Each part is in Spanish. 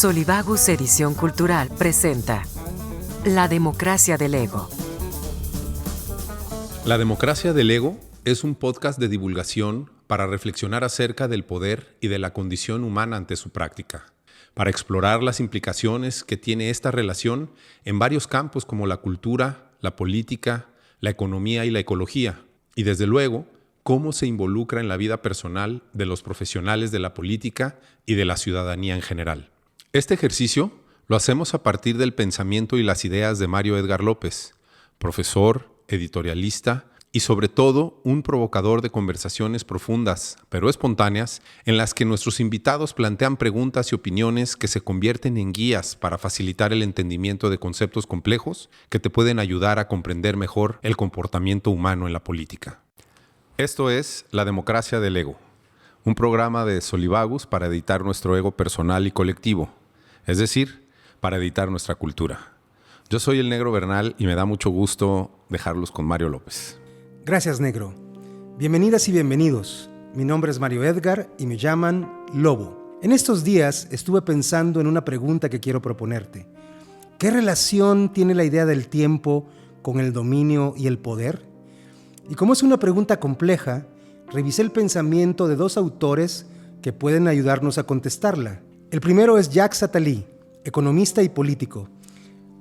Solivagus Edición Cultural presenta La democracia del ego. La democracia del ego es un podcast de divulgación para reflexionar acerca del poder y de la condición humana ante su práctica, para explorar las implicaciones que tiene esta relación en varios campos como la cultura, la política, la economía y la ecología, y desde luego, cómo se involucra en la vida personal de los profesionales de la política y de la ciudadanía en general. Este ejercicio lo hacemos a partir del pensamiento y las ideas de Mario Edgar López, profesor, editorialista y sobre todo un provocador de conversaciones profundas, pero espontáneas, en las que nuestros invitados plantean preguntas y opiniones que se convierten en guías para facilitar el entendimiento de conceptos complejos que te pueden ayudar a comprender mejor el comportamiento humano en la política. Esto es La democracia del ego, un programa de Solivagus para editar nuestro ego personal y colectivo, es decir, para editar nuestra cultura. Yo soy el Negro Bernal y me da mucho gusto dejarlos con Mario López. Gracias, Negro. Bienvenidas y bienvenidos. Mi nombre es Mario Edgar y me llaman Lobo. En estos días estuve pensando en una pregunta que quiero proponerte. ¿Qué relación tiene la idea del tiempo con el dominio y el poder? Y como es una pregunta compleja, revisé el pensamiento de dos autores que pueden ayudarnos a contestarla. El primero es Jacques Attali, economista y político,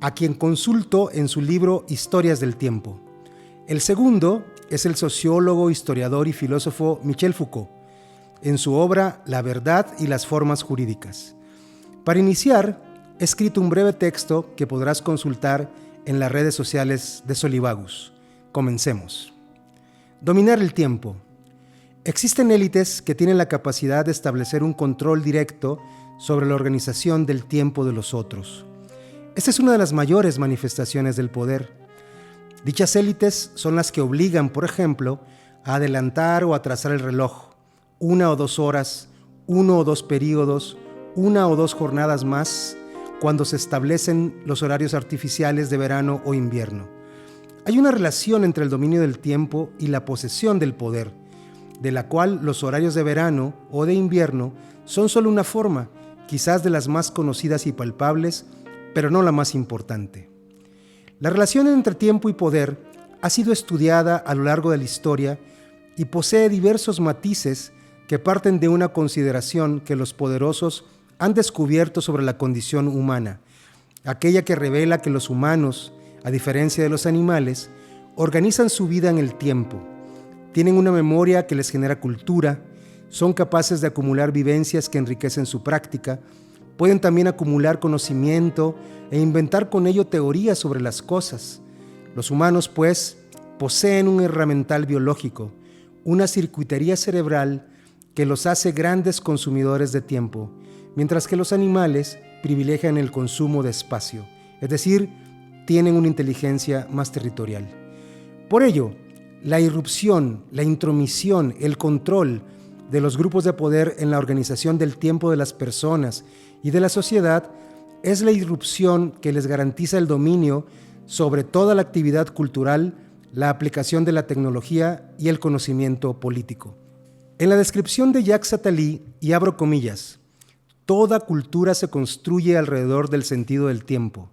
a quien consulto en su libro Historias del tiempo. El segundo es el sociólogo, historiador y filósofo Michel Foucault, en su obra La verdad y las formas jurídicas. Para iniciar, he escrito un breve texto que podrás consultar en las redes sociales de Solivagus. Comencemos. Dominar el tiempo. Existen élites que tienen la capacidad de establecer un control directo sobre la organización del tiempo de los otros. Esta es una de las mayores manifestaciones del poder. Dichas élites son las que obligan, por ejemplo, a adelantar o atrasar el reloj, 1 o 2 horas, 1 o 2 períodos, 1 o 2 jornadas más, cuando se establecen los horarios artificiales de verano o invierno. Hay una relación entre el dominio del tiempo y la posesión del poder, de la cual los horarios de verano o de invierno son solo una forma, quizás de las más conocidas y palpables, pero no la más importante. La relación entre tiempo y poder ha sido estudiada a lo largo de la historia y posee diversos matices que parten de una consideración que los poderosos han descubierto sobre la condición humana, aquella que revela que los humanos, a diferencia de los animales, organizan su vida en el tiempo, tienen una memoria que les genera cultura, son capaces de acumular vivencias que enriquecen su práctica, pueden también acumular conocimiento e inventar con ello teorías sobre las cosas. Los humanos, pues, poseen un herramental biológico, una circuitería cerebral que los hace grandes consumidores de tiempo, mientras que los animales privilegian el consumo de espacio, es decir, tienen una inteligencia más territorial. Por ello, la irrupción, la intromisión, el control de los grupos de poder en la organización del tiempo de las personas y de la sociedad es la irrupción que les garantiza el dominio sobre toda la actividad cultural, la aplicación de la tecnología y el conocimiento político. En la descripción de Jacques Attali, y abro comillas, toda cultura se construye alrededor del sentido del tiempo.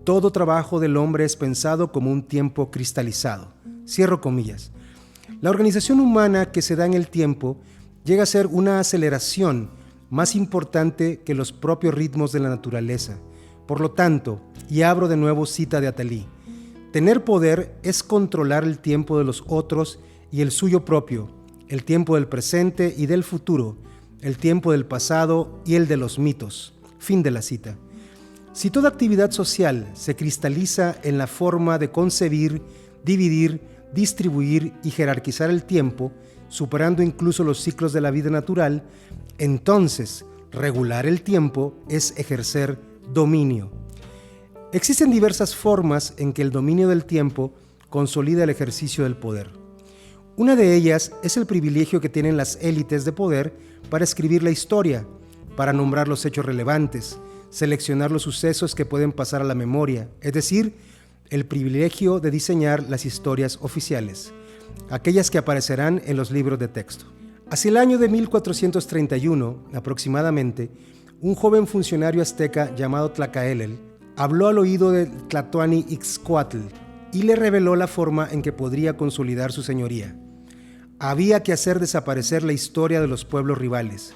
Todo trabajo del hombre es pensado como un tiempo cristalizado. Cierro comillas. La organización humana que se da en el tiempo llega a ser una aceleración más importante que los propios ritmos de la naturaleza. Por lo tanto, y abro de nuevo cita de Attali, tener poder es controlar el tiempo de los otros y el suyo propio, el tiempo del presente y del futuro, el tiempo del pasado y el de los mitos. Fin de la cita. Si toda actividad social se cristaliza en la forma de concebir, dividir, distribuir y jerarquizar el tiempo, superando incluso los ciclos de la vida natural, entonces regular el tiempo es ejercer dominio. Existen diversas formas en que el dominio del tiempo consolida el ejercicio del poder. Una de ellas es el privilegio que tienen las élites de poder para escribir la historia, para nombrar los hechos relevantes, seleccionar los sucesos que pueden pasar a la memoria, es decir, el privilegio de diseñar las historias oficiales, aquellas que aparecerán en los libros de texto. Hacia el año de 1431, aproximadamente, un joven funcionario azteca llamado Tlacaelel habló al oído de Tlatoani Ixcoatl y le reveló la forma en que podría consolidar su señoría. Había que hacer desaparecer la historia de los pueblos rivales,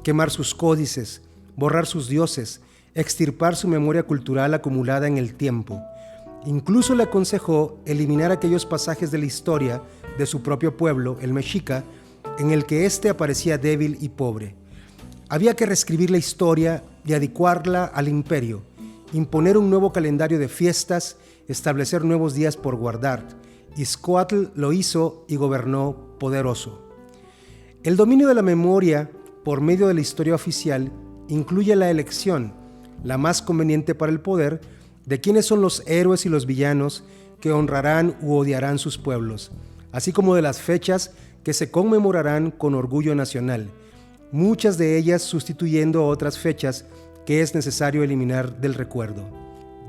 quemar sus códices, borrar sus dioses, extirpar su memoria cultural acumulada en el tiempo. Incluso le aconsejó eliminar aquellos pasajes de la historia de su propio pueblo, el mexica, en el que éste aparecía débil y pobre. Había que reescribir la historia y adecuarla al imperio, imponer un nuevo calendario de fiestas, establecer nuevos días por guardar. Ixcoatl lo hizo y gobernó poderoso. El dominio de la memoria por medio de la historia oficial incluye la elección, la más conveniente para el poder, de quiénes son los héroes y los villanos que honrarán u odiarán sus pueblos, así como de las fechas que se conmemorarán con orgullo nacional, muchas de ellas sustituyendo otras fechas que es necesario eliminar del recuerdo.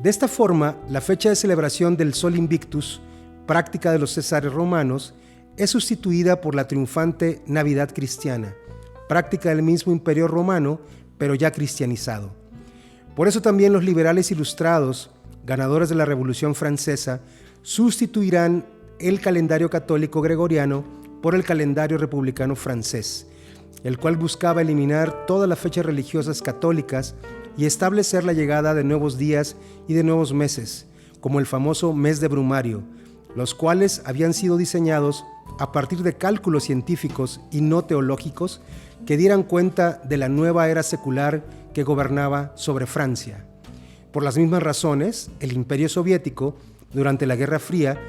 De esta forma, la fecha de celebración del Sol Invictus, práctica de los césares romanos, es sustituida por la triunfante Navidad cristiana, práctica del mismo Imperio Romano, pero ya cristianizado. Por eso también los liberales ilustrados, ganadores de la Revolución Francesa, sustituirán el calendario católico gregoriano por el calendario republicano francés, el cual buscaba eliminar todas las fechas religiosas católicas y establecer la llegada de nuevos días y de nuevos meses, como el famoso mes de Brumario, los cuales habían sido diseñados a partir de cálculos científicos y no teológicos que dieran cuenta de la nueva era secular que gobernaba sobre Francia. Por las mismas razones, el Imperio Soviético, durante la Guerra Fría,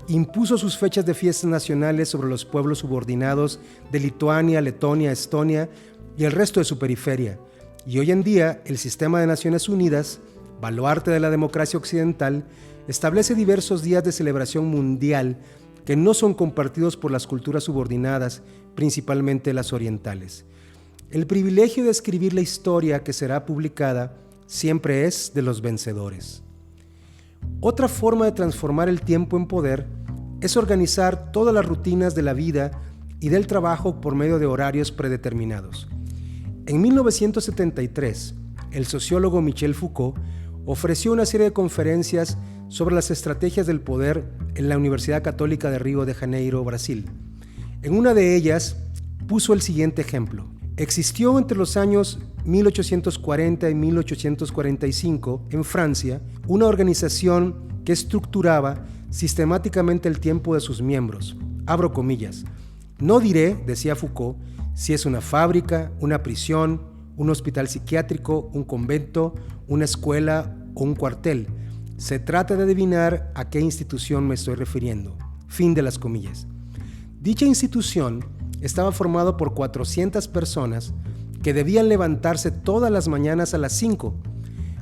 impuso sus fechas de fiestas nacionales sobre los pueblos subordinados de Lituania, Letonia, Estonia y el resto de su periferia. Y hoy en día, el sistema de Naciones Unidas, baluarte de la democracia occidental, establece diversos días de celebración mundial que no son compartidos por las culturas subordinadas, principalmente las orientales. El privilegio de escribir la historia que será publicada siempre es de los vencedores. Otra forma de transformar el tiempo en poder es organizar todas las rutinas de la vida y del trabajo por medio de horarios predeterminados. En 1973, el sociólogo Michel Foucault ofreció una serie de conferencias sobre las estrategias del poder en la Universidad Católica de Río de Janeiro, Brasil. En una de ellas puso el siguiente ejemplo. Existió entre los años 1840 y 1845 en Francia una organización que estructuraba sistemáticamente el tiempo de sus miembros. Abro comillas. No diré, decía Foucault, si es una fábrica, una prisión, un hospital psiquiátrico, un convento, una escuela o un cuartel. Se trata de adivinar a qué institución me estoy refiriendo. Fin de las comillas. Dicha institución estaba formado por 400 personas que debían levantarse todas las mañanas a las 5.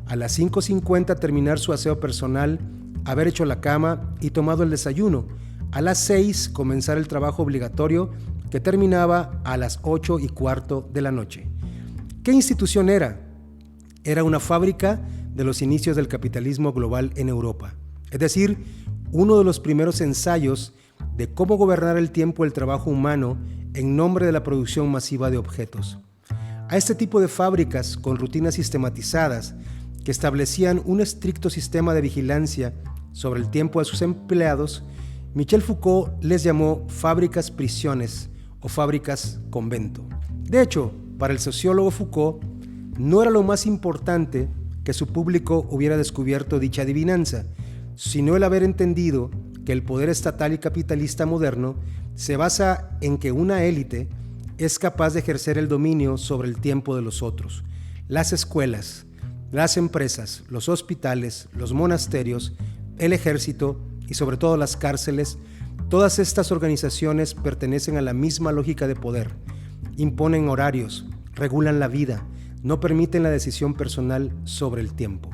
A las 5:50 terminar su aseo personal, haber hecho la cama y tomado el desayuno. A las 6 comenzar el trabajo obligatorio que terminaba a las 8:15 de la noche. ¿Qué institución era? Era una fábrica de los inicios del capitalismo global en Europa. Es decir, uno de los primeros ensayos de cómo gobernar el tiempo y el trabajo humano en nombre de la producción masiva de objetos. A este tipo de fábricas con rutinas sistematizadas que establecían un estricto sistema de vigilancia sobre el tiempo de sus empleados, Michel Foucault les llamó fábricas prisiones o fábricas convento. De hecho, para el sociólogo Foucault, no era lo más importante que su público hubiera descubierto dicha adivinanza, sino el haber entendido que el poder estatal y capitalista moderno se basa en que una élite es capaz de ejercer el dominio sobre el tiempo de los otros. Las escuelas, las empresas, los hospitales, los monasterios, el ejército y sobre todo las cárceles, todas estas organizaciones pertenecen a la misma lógica de poder. Imponen horarios, regulan la vida, no permiten la decisión personal sobre el tiempo.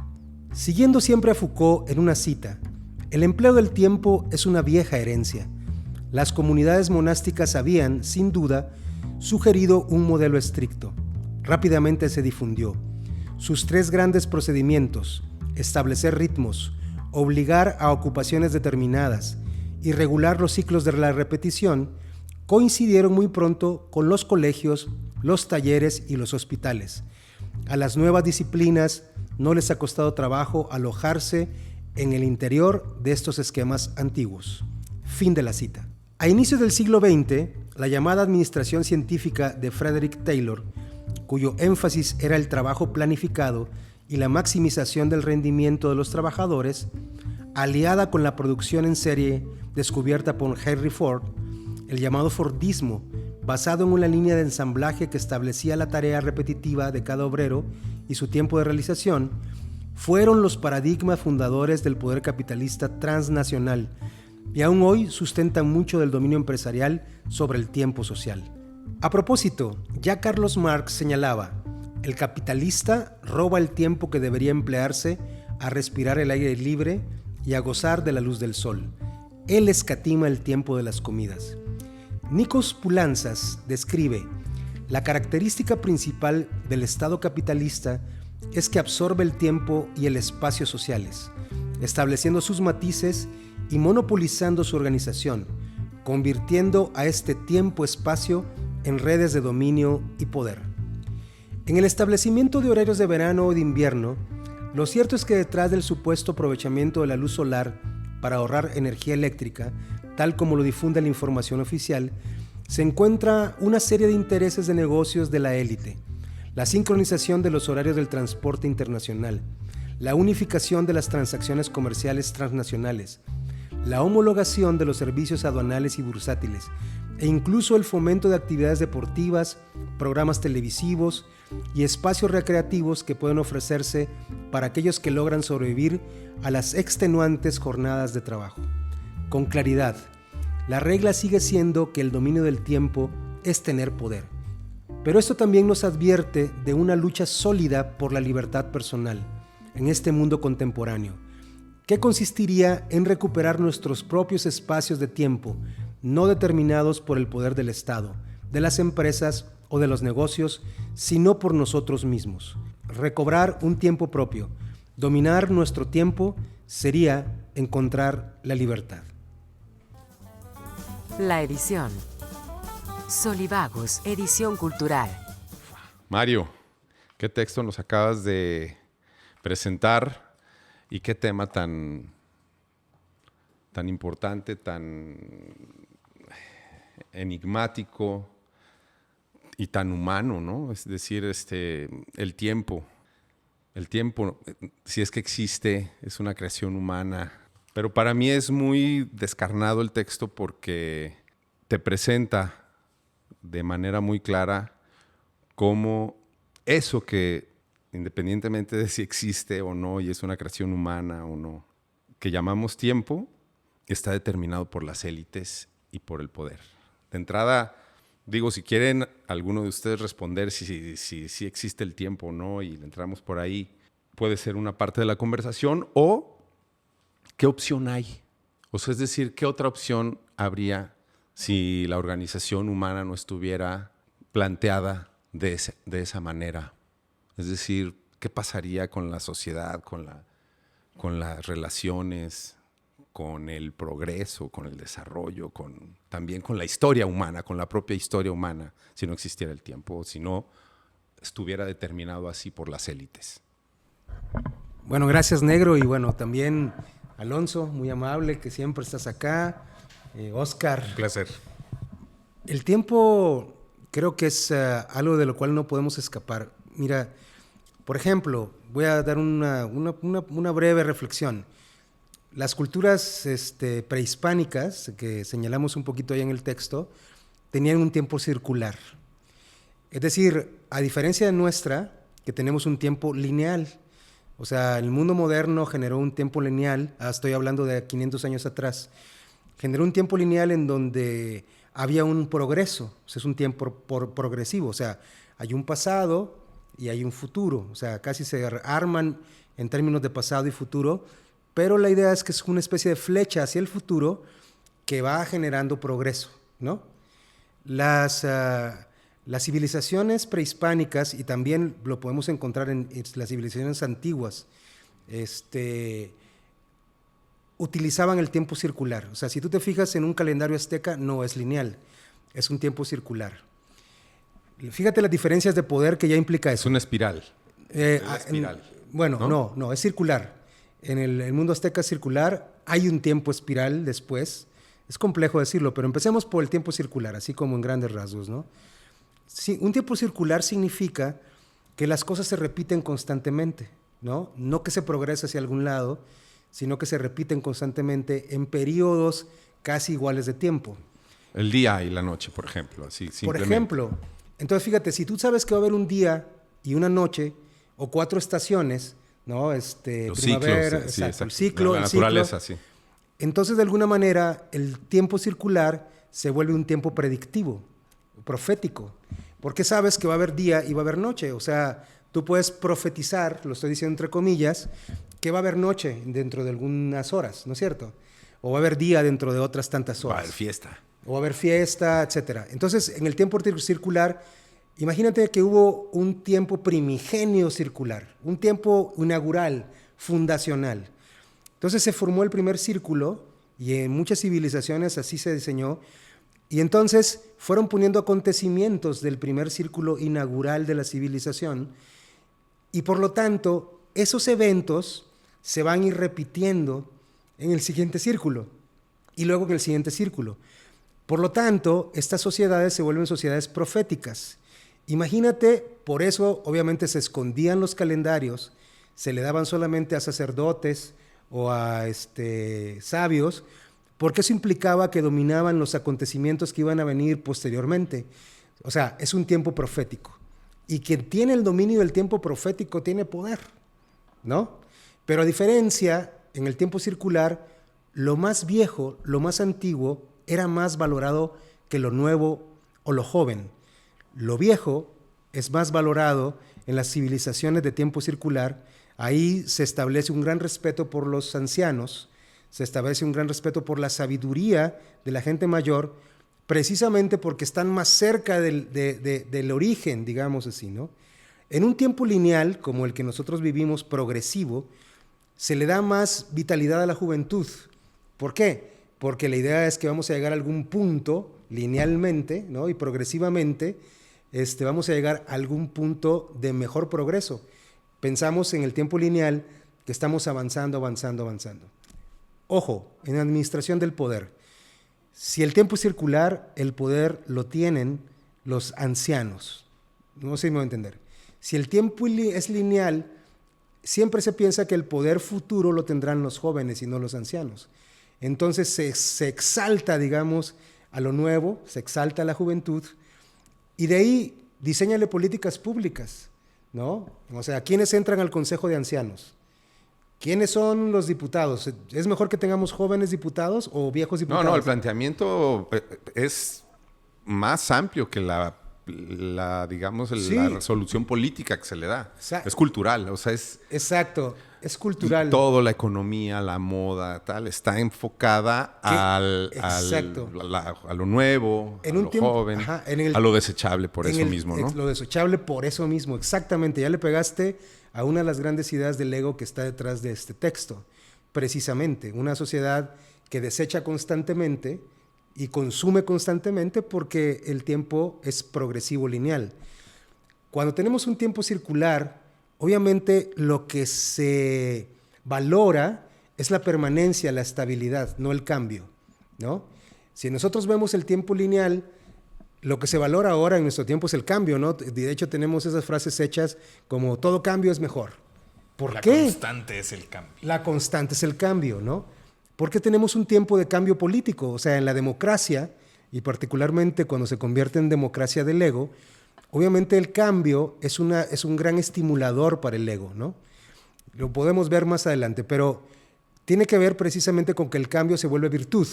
Siguiendo siempre a Foucault en una cita, el empleo del tiempo es una vieja herencia. Las comunidades monásticas habían, sin duda, sugerido un modelo estricto. Rápidamente se difundió. Sus tres grandes procedimientos, establecer ritmos, obligar a ocupaciones determinadas y regular los ciclos de la repetición, coincidieron muy pronto con los colegios, los talleres y los hospitales. A las nuevas disciplinas no les ha costado trabajo alojarse en el interior de estos esquemas antiguos. Fin de la cita. A inicios del siglo XX, la llamada administración científica de Frederick Taylor, cuyo énfasis era el trabajo planificado y la maximización del rendimiento de los trabajadores, aliada con la producción en serie descubierta por Henry Ford, el llamado Fordismo, basado en una línea de ensamblaje que establecía la tarea repetitiva de cada obrero y su tiempo de realización, fueron los paradigmas fundadores del poder capitalista transnacional y aún hoy sustentan mucho del dominio empresarial sobre el tiempo social. A propósito, ya Carlos Marx señalaba: el capitalista roba el tiempo que debería emplearse a respirar el aire libre y a gozar de la luz del sol. Él escatima el tiempo de las comidas. Nikos Poulantzas describe: la característica principal del Estado capitalista es que absorbe el tiempo y el espacio sociales, estableciendo sus matices y monopolizando su organización, convirtiendo a este tiempo-espacio en redes de dominio y poder. En el establecimiento de horarios de verano o de invierno, lo cierto es que detrás del supuesto aprovechamiento de la luz solar para ahorrar energía eléctrica, tal como lo difunde la información oficial, se encuentra una serie de intereses de negocios de la élite, la sincronización de los horarios del transporte internacional, la unificación de las transacciones comerciales transnacionales, la homologación de los servicios aduanales y bursátiles, e incluso el fomento de actividades deportivas, programas televisivos y espacios recreativos que pueden ofrecerse para aquellos que logran sobrevivir a las extenuantes jornadas de trabajo. Con claridad, la regla sigue siendo que el dominio del tiempo es tener poder. Pero esto también nos advierte de una lucha sólida por la libertad personal en este mundo contemporáneo, que consistiría en recuperar nuestros propios espacios de tiempo, no determinados por el poder del Estado, de las empresas o de los negocios, sino por nosotros mismos. Recobrar un tiempo propio, dominar nuestro tiempo, sería encontrar la libertad. La edición. Solivagos, edición cultural. Mario, ¿qué texto nos acabas de presentar y qué tema tan importante, tan enigmático y tan humano, ¿no? Es decir, el tiempo, si es que existe, es una creación humana. Pero para mí es muy descarnado el texto porque te presenta de manera muy clara cómo eso que, independientemente de si existe o no y es una creación humana o no, que llamamos tiempo, está determinado por las élites y por el poder. De entrada, digo, si quieren alguno de ustedes responder si existe el tiempo o no y le entramos por ahí, puede ser una parte de la conversación, o ¿qué opción hay? O sea, es decir, ¿qué otra opción habría si la organización humana no estuviera planteada de esa manera? Es decir, ¿qué pasaría con la sociedad, con las relaciones, con el progreso, con el desarrollo, también con la historia humana, con la propia historia humana, si no existiera el tiempo, si no estuviera determinado así por las élites? Bueno, gracias, Negro, y bueno, también Alonso, muy amable, que siempre estás acá. Oscar. Un placer. El tiempo creo que es algo de lo cual no podemos escapar. Mira, por ejemplo, voy a dar una breve reflexión. Las culturas prehispánicas, que señalamos un poquito ahí en el texto, tenían un tiempo circular. Es decir, a diferencia de nuestra, que tenemos un tiempo lineal. O sea, el mundo moderno generó un tiempo lineal, estoy hablando de 500 años atrás, generó un tiempo lineal en donde había un progreso, o sea, es un tiempo progresivo, o sea, hay un pasado y hay un futuro, o sea, casi se arman en términos de pasado y futuro, pero la idea es que es una especie de flecha hacia el futuro que va generando progreso, ¿no? Las civilizaciones prehispánicas, y también lo podemos encontrar en las civilizaciones antiguas, utilizaban el tiempo circular. O sea, si tú te fijas en un calendario azteca, no es lineal, es un tiempo circular. Fíjate las diferencias de poder que ya implica eso. Es una espiral. la espiral. No, es circular. En el mundo azteca es circular. Hay un tiempo espiral después. Es complejo decirlo, pero empecemos por el tiempo circular, así como en grandes rasgos, ¿no? Sí, un tiempo circular significa que las cosas se repiten constantemente, ¿no? No que se progrese hacia algún lado, sino que se repiten constantemente en periodos casi iguales de tiempo. El día y la noche, por ejemplo. Así, Por simplemente. ejemplo, entonces fíjate, si tú sabes que va a haber un día y una noche o 4 estaciones, ¿no? Los Primavera, ciclos, sí, exacto, exacto. el ciclo, la el ciclo. naturaleza, sí. Entonces, de alguna manera, el tiempo circular se vuelve un tiempo predictivo, profético, porque sabes que va a haber día y va a haber noche. O sea, tú puedes profetizar, lo estoy diciendo entre comillas, que va a haber noche dentro de algunas horas, ¿no es cierto? O va a haber día dentro de otras tantas horas. Va a haber fiesta. O va a haber fiesta, etcétera. Entonces, en el tiempo circular, imagínate que hubo un tiempo primigenio circular, un tiempo inaugural, fundacional. Entonces se formó el primer círculo y en muchas civilizaciones así se diseñó. Y entonces fueron poniendo acontecimientos del primer círculo inaugural de la civilización y por lo tanto esos eventos se van a ir repitiendo en el siguiente círculo y luego en el siguiente círculo. Por lo tanto, estas sociedades se vuelven sociedades proféticas. Imagínate, por eso obviamente se escondían los calendarios, se le daban solamente a sacerdotes o a sabios, porque eso implicaba que dominaban los acontecimientos que iban a venir posteriormente. O sea, es un tiempo profético. Y quien tiene el dominio del tiempo profético tiene poder, ¿no? Pero a diferencia, en el tiempo circular, lo más viejo, lo más antiguo, era más valorado que lo nuevo o lo joven. Lo viejo es más valorado en las civilizaciones de tiempo circular. Ahí se establece un gran respeto por los ancianos, se establece un gran respeto por la sabiduría de la gente mayor, precisamente porque están más cerca del origen, digamos así, ¿no? En un tiempo lineal, como el que nosotros vivimos, progresivo, se le da más vitalidad a la juventud. ¿Por qué? Porque la idea es que vamos a llegar a algún punto linealmente, ¿no? Y progresivamente vamos a llegar a algún punto de mejor progreso. Pensamos en el tiempo lineal que estamos avanzando. Ojo, en la administración del poder. Si el tiempo es circular, el poder lo tienen los ancianos. No sé si me voy a entender. Si el tiempo es lineal, siempre se piensa que el poder futuro lo tendrán los jóvenes y no los ancianos. Entonces se exalta, digamos, a lo nuevo, se exalta a la juventud y de ahí diséñale políticas públicas, ¿no? O sea, ¿quiénes entran al Consejo de Ancianos? ¿Quiénes son los diputados? ¿Es mejor que tengamos jóvenes diputados o viejos diputados? No, el planteamiento es más amplio que digamos, Sí. la resolución política que se le da. Exacto. Es cultural, o sea, es... Exacto, es cultural. Todo, la economía, la moda, tal, está enfocada Exacto. a lo nuevo, En a un lo tiempo, joven, ajá, a lo desechable por eso mismo, ¿no? Lo desechable por eso mismo, exactamente. Ya le pegaste a una de las grandes ideas del ego que está detrás de este texto. Precisamente, una sociedad que desecha constantemente y consume constantemente porque el tiempo es progresivo lineal. Cuando tenemos un tiempo circular, obviamente lo que se valora es la permanencia, la estabilidad, no el cambio, ¿no? Si nosotros vemos el tiempo lineal, lo que se valora ahora en nuestro tiempo es el cambio, ¿no? De hecho, tenemos esas frases hechas como todo cambio es mejor. ¿Por qué? La constante es el cambio. La constante es el cambio, ¿no? Porque tenemos un tiempo de cambio político. O sea, en la democracia, y particularmente cuando se convierte en democracia del ego, obviamente el cambio es un gran estimulador para el ego, ¿no? Lo podemos ver más adelante, pero tiene que ver precisamente con que el cambio se vuelve virtud,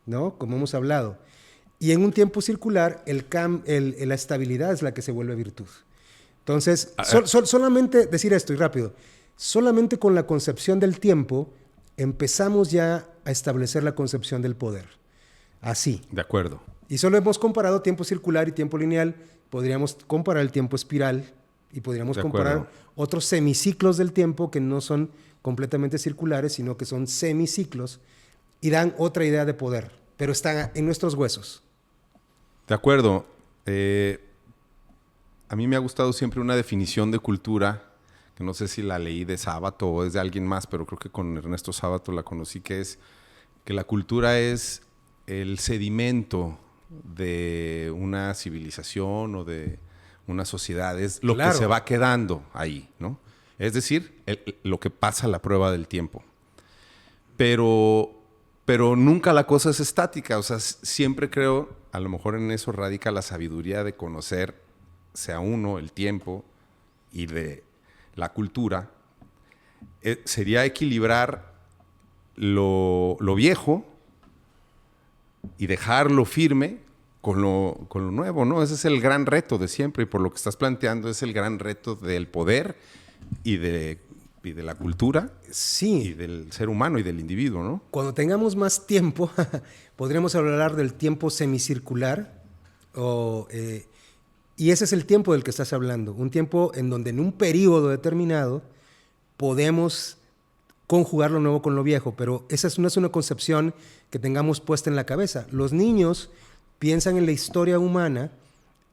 ¿no? Como hemos hablado. Y en un tiempo circular, la estabilidad es la que se vuelve virtud. Entonces, solamente decir esto y rápido, solamente con la concepción del tiempo empezamos ya a establecer la concepción del poder. Así. De acuerdo. Y solo hemos comparado tiempo circular y tiempo lineal. Podríamos comparar el tiempo espiral y podríamos comparar otros semiciclos del tiempo que no son completamente circulares, sino que son semiciclos y dan otra idea de poder, pero están en nuestros huesos. De acuerdo. A mí me ha gustado siempre una definición de cultura que no sé si la leí de Sábato o es de alguien más, pero creo que con Ernesto Sábato la conocí, que es que la cultura es el sedimento de una civilización o de una sociedad, es lo que se va quedando ahí, ¿no? Es decir, lo que pasa a la prueba del tiempo. Pero nunca la cosa es estática, o sea, siempre creo, a lo mejor en eso radica la sabiduría de conocerse a uno, el tiempo y de la cultura, sería equilibrar lo viejo y dejarlo firme con lo nuevo, ¿no? Ese es el gran reto de siempre y por lo que estás planteando es el gran reto del poder y de la cultura, sí, y del ser humano y del individuo, ¿no? Cuando tengamos más tiempo, podremos hablar del tiempo semicircular, y ese es el tiempo del que estás hablando, un tiempo en donde en un periodo determinado podemos conjugar lo nuevo con lo viejo, pero esa no es una concepción que tengamos puesta en la cabeza. Los niños piensan en la historia humana,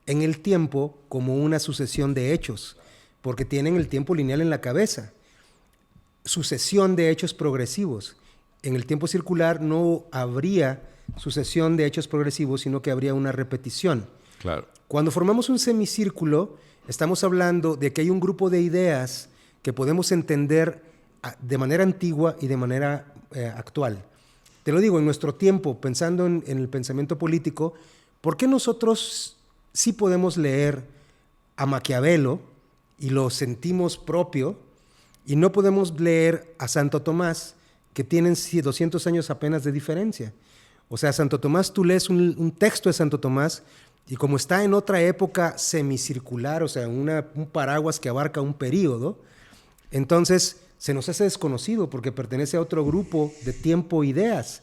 en el tiempo, como una sucesión de hechos, porque tienen el tiempo lineal en la cabeza. Sucesión de hechos progresivos. En el tiempo circular no habría sucesión de hechos progresivos, sino que habría una repetición. Claro. Cuando formamos un semicírculo, estamos hablando de que hay un grupo de ideas que podemos entender de manera antigua y de manera actual. Te lo digo, en nuestro tiempo, pensando en el pensamiento político, ¿por qué nosotros sí podemos leer a Maquiavelo y lo sentimos propio y no podemos leer a Santo Tomás, que tienen 200 años apenas de diferencia? O sea, Santo Tomás, tú lees un texto de Santo Tomás y como está en otra época semicircular, o sea, un paraguas que abarca un periodo, entonces se nos hace desconocido porque pertenece a otro grupo de tiempo e ideas.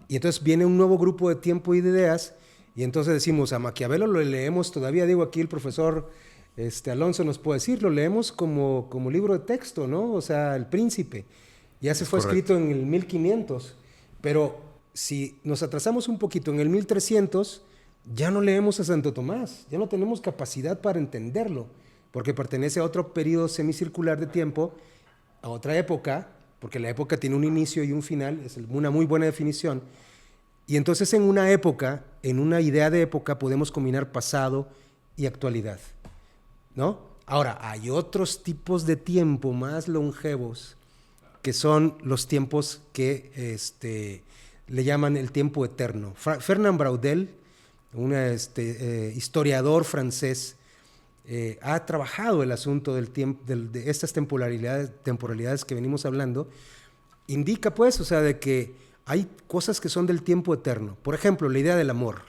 Y entonces viene un nuevo grupo de tiempo y de ideas y entonces decimos, a Maquiavelo lo leemos todavía, digo aquí el profesor Alonso nos puede decir, lo leemos como libro de texto, ¿no? O sea, El Príncipe. Ya se fue escrito en el 1500, pero si nos atrasamos un poquito en el 1300, ya no leemos a Santo Tomás, ya no tenemos capacidad para entenderlo, porque pertenece a otro periodo semicircular de tiempo, a otra época, porque la época tiene un inicio y un final, es una muy buena definición. Y entonces en una época, en una idea de época, podemos combinar pasado y actualidad, ¿no? Ahora, hay otros tipos de tiempo más longevos, que son los tiempos que le llaman el tiempo eterno. Fernand Braudel, un historiador francés, ha trabajado el asunto del tiempo, de estas temporalidades que venimos hablando, indica pues, o sea, de que hay cosas que son del tiempo eterno. Por ejemplo, la idea del amor.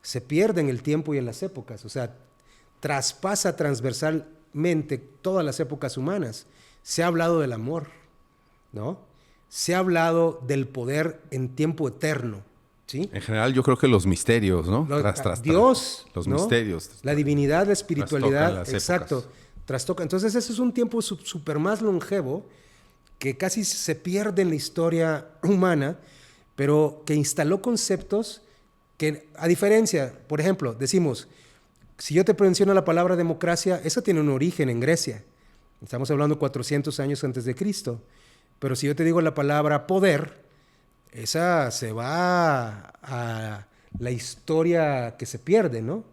Se pierde en el tiempo y en las épocas, o sea, traspasa transversalmente todas las épocas humanas. Se ha hablado del amor, ¿no? Se ha hablado del poder en tiempo eterno, ¿sí? En general yo creo que los misterios, ¿no? Dios, los ¿no? misterios. La divinidad, la espiritualidad, exacto. Trastoca. Entonces ese es un tiempo súper más longevo que casi se pierde en la historia humana, pero que instaló conceptos que, a diferencia, por ejemplo, decimos, si yo te menciono la palabra democracia, eso tiene un origen en Grecia. Estamos hablando 400 años antes de Cristo. Pero si yo te digo la palabra poder, esa se va a la historia que se pierde, ¿no?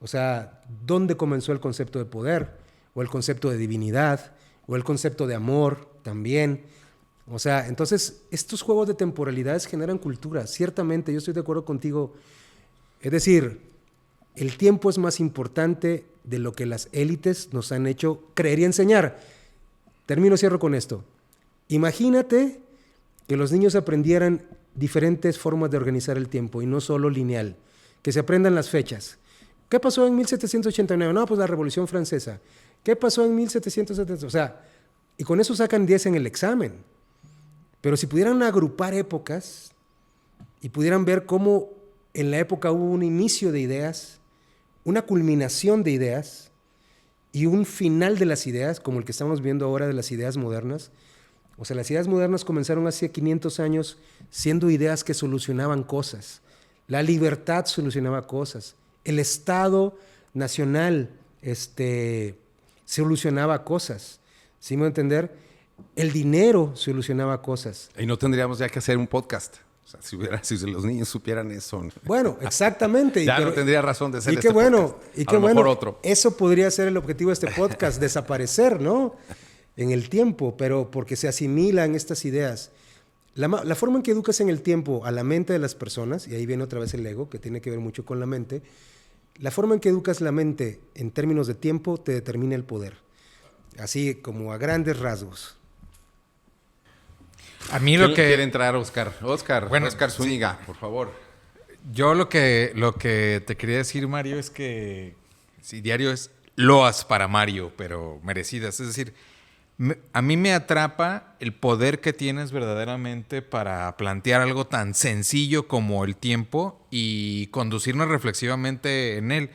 O sea, ¿dónde comenzó el concepto de poder? O el concepto de divinidad, o el concepto de amor también. O sea, entonces, estos juegos de temporalidades generan cultura. Ciertamente, yo estoy de acuerdo contigo. Es decir, el tiempo es más importante de lo que las élites nos han hecho creer y enseñar. Cierro con esto. Imagínate que los niños aprendieran diferentes formas de organizar el tiempo y no solo lineal, que se aprendan las fechas. ¿Qué pasó en 1789? No, pues la Revolución Francesa. ¿Qué pasó en 1770? O sea, y con eso sacan 10 en el examen. Pero si pudieran agrupar épocas y pudieran ver cómo en la época hubo un inicio de ideas, una culminación de ideas y un final de las ideas, como el que estamos viendo ahora de las ideas modernas. O sea, las ideas modernas comenzaron hace 500 años siendo ideas que solucionaban cosas. La libertad solucionaba cosas. El Estado nacional solucionaba cosas. ¿Sí me voy a entender? El dinero solucionaba cosas. Y no tendríamos ya que hacer un podcast. O sea, si los niños supieran eso. Bueno, exactamente. Ya no tendría razón de ser y qué este bueno, podcast. y A qué lo bueno. mejor otro. Eso podría ser el objetivo de este podcast, desaparecer, ¿no? En el tiempo, pero porque se asimilan estas ideas. La forma en que educas en el tiempo a la mente de las personas, y ahí viene otra vez el ego, que tiene que ver mucho con la mente, la forma en que educas la mente en términos de tiempo te determina el poder. Así como a grandes rasgos. A mí lo que... quiere entrar Oscar? Bueno, Oscar Zúñiga, por favor. Yo lo que te quería decir, Mario, es que sí, diario es loas para Mario, pero merecidas. Es decir, a mí me atrapa el poder que tienes verdaderamente para plantear algo tan sencillo como el tiempo y conducirnos reflexivamente en él.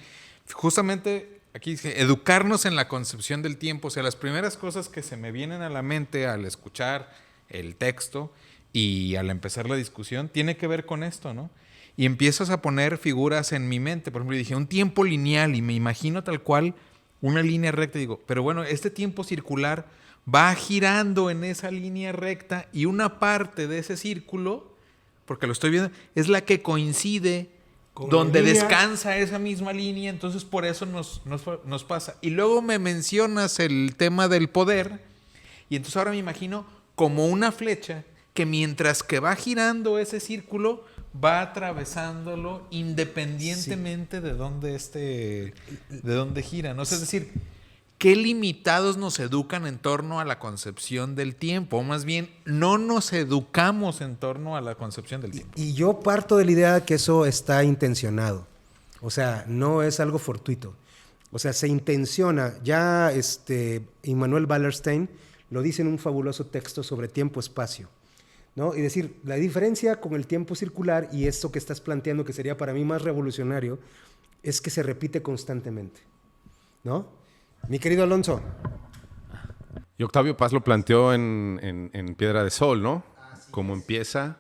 Justamente aquí dice, educarnos en la concepción del tiempo. O sea, las primeras cosas que se me vienen a la mente al escuchar el texto y al empezar la discusión tiene que ver con esto, ¿no? Y empiezas a poner figuras en mi mente. Por ejemplo, dije un tiempo lineal y me imagino tal cual una línea recta. Y digo, pero bueno, este tiempo circular va girando en esa línea recta y una parte de ese círculo, porque lo estoy viendo, es la que coincide con donde descansa esa misma línea. Entonces por eso nos pasa. Y luego me mencionas el tema del poder y entonces ahora me imagino como una flecha que mientras que va girando ese círculo va atravesándolo independientemente de dónde gira, ¿no? O sea, es decir, ¿qué limitados nos educan en torno a la concepción del tiempo? O más bien, no nos educamos en torno a la concepción del tiempo. Y yo parto de la idea que eso está intencionado. O sea, no es algo fortuito. O sea, se intenciona. Ya Immanuel Wallerstein lo dice en un fabuloso texto sobre tiempo-espacio, ¿no? Y decir, la diferencia con el tiempo circular y esto que estás planteando, que sería para mí más revolucionario, es que se repite constantemente, ¿no? Mi querido Alonso. Y Octavio Paz lo planteó en Piedra de Sol, ¿no? Cómo empieza,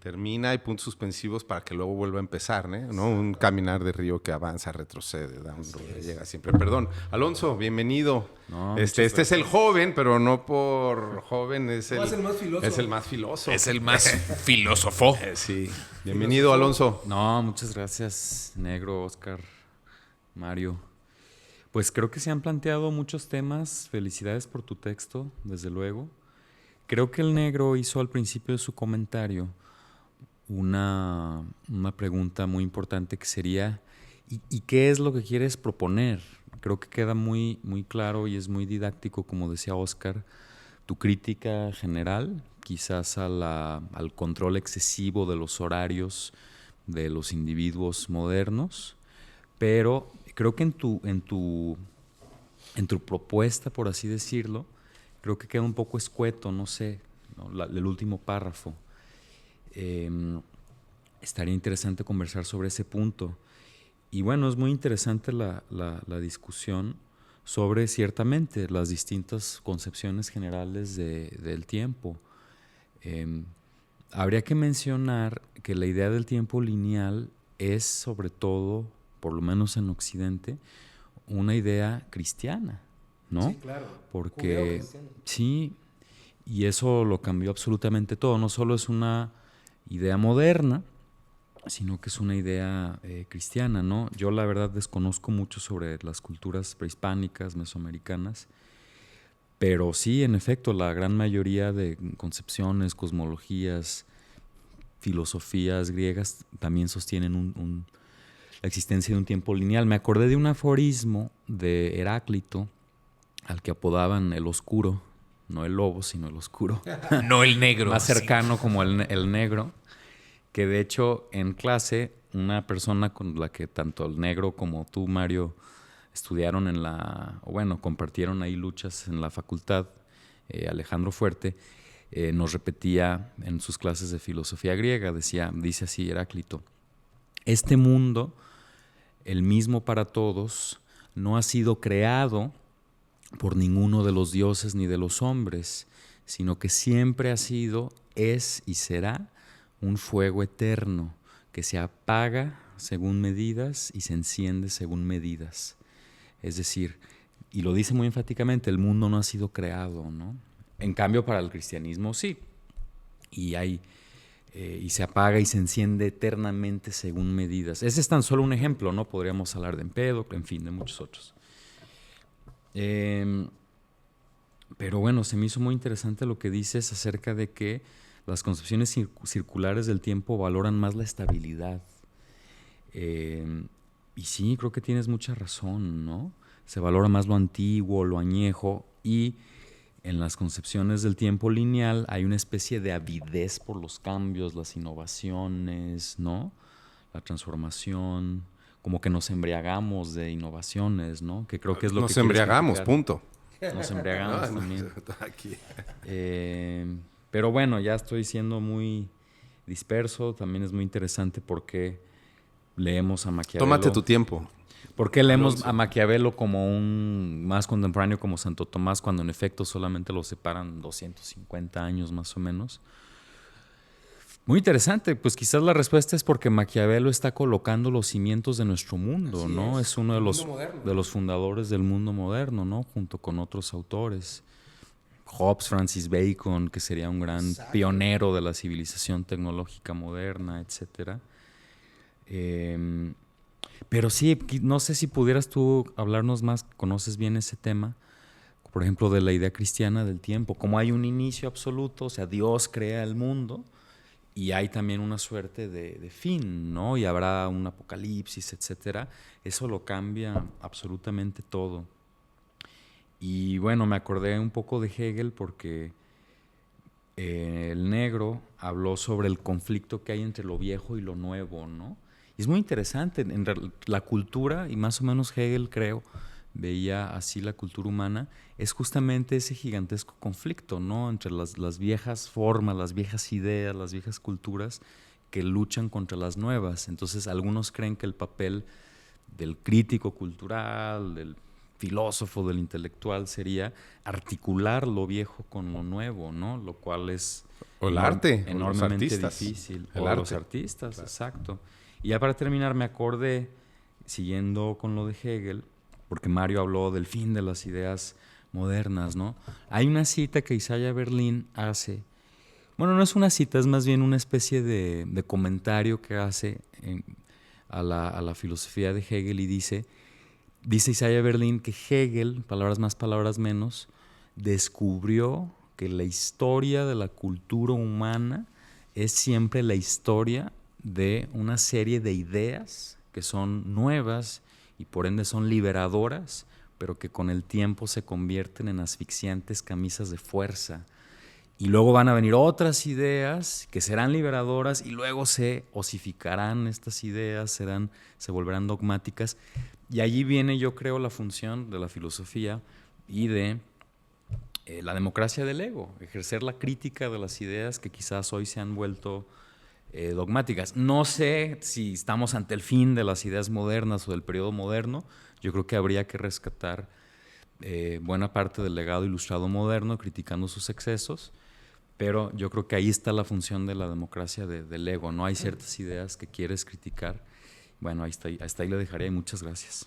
termina y puntos suspensivos para que luego vuelva a empezar, ¿no? Un caminar de río que avanza, retrocede, da un llega siempre. Perdón. Alonso, bienvenido. No, este es el joven, pero no por joven, es el más filoso. Es el más filoso. Es el más filósofo. Sí. Bienvenido, Alonso. No, muchas gracias, Negro, Oscar, Mario. Pues creo que se han planteado muchos temas. Felicidades por tu texto, desde luego. Creo que el Negro hizo al principio de su comentario una pregunta muy importante que sería ¿y qué es lo que quieres proponer? Creo que queda muy, muy claro y es muy didáctico, como decía Oscar, tu crítica general, quizás al control excesivo de los horarios de los individuos modernos, pero creo que en tu propuesta, por así decirlo, creo que queda un poco escueto, no sé, ¿no? El último párrafo. Estaría interesante conversar sobre ese punto. Y bueno, es muy interesante la discusión sobre ciertamente las distintas concepciones generales del tiempo. Habría que mencionar que la idea del tiempo lineal es sobre todo, por lo menos en Occidente, una idea cristiana, ¿no? Sí, claro. Porque sí, y eso lo cambió absolutamente todo. No solo es una idea moderna, sino que es una idea cristiana, ¿no? Yo la verdad desconozco mucho sobre las culturas prehispánicas, mesoamericanas, pero sí, en efecto, la gran mayoría de concepciones, cosmologías, filosofías griegas también sostienen la existencia de un tiempo lineal. Me acordé de un aforismo de Heráclito, al que apodaban el oscuro, no el lobo, sino el oscuro. No el negro. Más cercano como el negro, que de hecho en clase una persona con la que tanto el negro como tú, Mario, estudiaron compartieron ahí luchas en la facultad, Alejandro Fuerte, nos repetía en sus clases de filosofía griega, dice así Heráclito: este mundo, el mismo para todos, no ha sido creado por ninguno de los dioses ni de los hombres, sino que siempre ha sido, es y será un fuego eterno que se apaga según medidas y se enciende según medidas. Es decir, Y lo dice muy enfáticamente, el mundo no ha sido creado, ¿no? En cambio, para el cristianismo sí. Y se apaga y se enciende eternamente según medidas. Ese es tan solo un ejemplo, ¿no? Podríamos hablar de Empédocle, en fin, de muchos otros. Pero bueno, se me hizo muy interesante lo que dices acerca de que las concepciones circulares del tiempo valoran más la estabilidad. Y sí, creo que tienes mucha razón, ¿no? Se valora más lo antiguo, lo añejo, y en las concepciones del tiempo lineal hay una especie de avidez por los cambios, las innovaciones, ¿no? La transformación, como que nos embriagamos de innovaciones, ¿no? Que creo que es lo que Nos quieres embriagamos, criticar. punto. Nos embriagamos también. Aquí. Pero bueno, ya estoy siendo muy disperso. También es muy interesante porque leemos a Maquiavelo. Tómate tu tiempo. ¿Por qué leemos a Maquiavelo como un más contemporáneo como Santo Tomás cuando en efecto solamente lo separan 250 años más o menos? Muy interesante, pues quizás la respuesta es porque Maquiavelo está colocando los cimientos de nuestro mundo, Así ¿no? Es uno de los fundadores del mundo moderno, ¿no? Junto con otros autores. Hobbes, Francis Bacon, que sería un gran pionero de la civilización tecnológica moderna, etcétera. Pero sí, no sé si pudieras tú hablarnos más, conoces bien ese tema, por ejemplo, de la idea cristiana del tiempo, como hay un inicio absoluto, o sea, Dios crea el mundo y hay también una suerte de fin, ¿no? Y habrá un apocalipsis, etcétera. Eso lo cambia absolutamente todo. Y bueno, me acordé un poco de Hegel porque el negro habló sobre el conflicto que hay entre lo viejo y lo nuevo, ¿no? Y es muy interesante, la cultura, y más o menos Hegel, creo, veía así la cultura humana, es justamente ese gigantesco conflicto, ¿no? Entre las viejas formas, las viejas ideas, las viejas culturas que luchan contra las nuevas. Entonces, algunos creen que el papel del crítico cultural, del filósofo, del intelectual, sería articular lo viejo con lo nuevo, ¿no? Lo cual es O el arte, enormemente o los artistas. difícil. El O arte. los artistas, claro. Exacto. Y ya para terminar, me acordé, siguiendo con lo de Hegel, porque Mario habló del fin de las ideas modernas, ¿no? Hay una cita que Isaiah Berlin hace. Bueno, no es una cita, es más bien una especie de comentario que hace a la filosofía de Hegel y dice Isaiah Berlin que Hegel, palabras más, palabras menos, descubrió que la historia de la cultura humana es siempre la historia de una serie de ideas que son nuevas y por ende son liberadoras, pero que con el tiempo se convierten en asfixiantes camisas de fuerza. Y luego van a venir otras ideas que serán liberadoras y luego se osificarán estas ideas, se volverán dogmáticas. Y allí viene, yo creo, la función de la filosofía y de la democracia del ego, ejercer la crítica de las ideas que quizás hoy se han vuelto dogmáticas. No sé si estamos ante el fin de las ideas modernas o del periodo moderno. Yo creo que habría que rescatar buena parte del legado ilustrado moderno, criticando sus excesos, pero yo creo que ahí está la función de la democracia del ego, ¿no? Hay ciertas ideas que quieres criticar. Bueno, hasta ahí lo dejaré. Muchas gracias.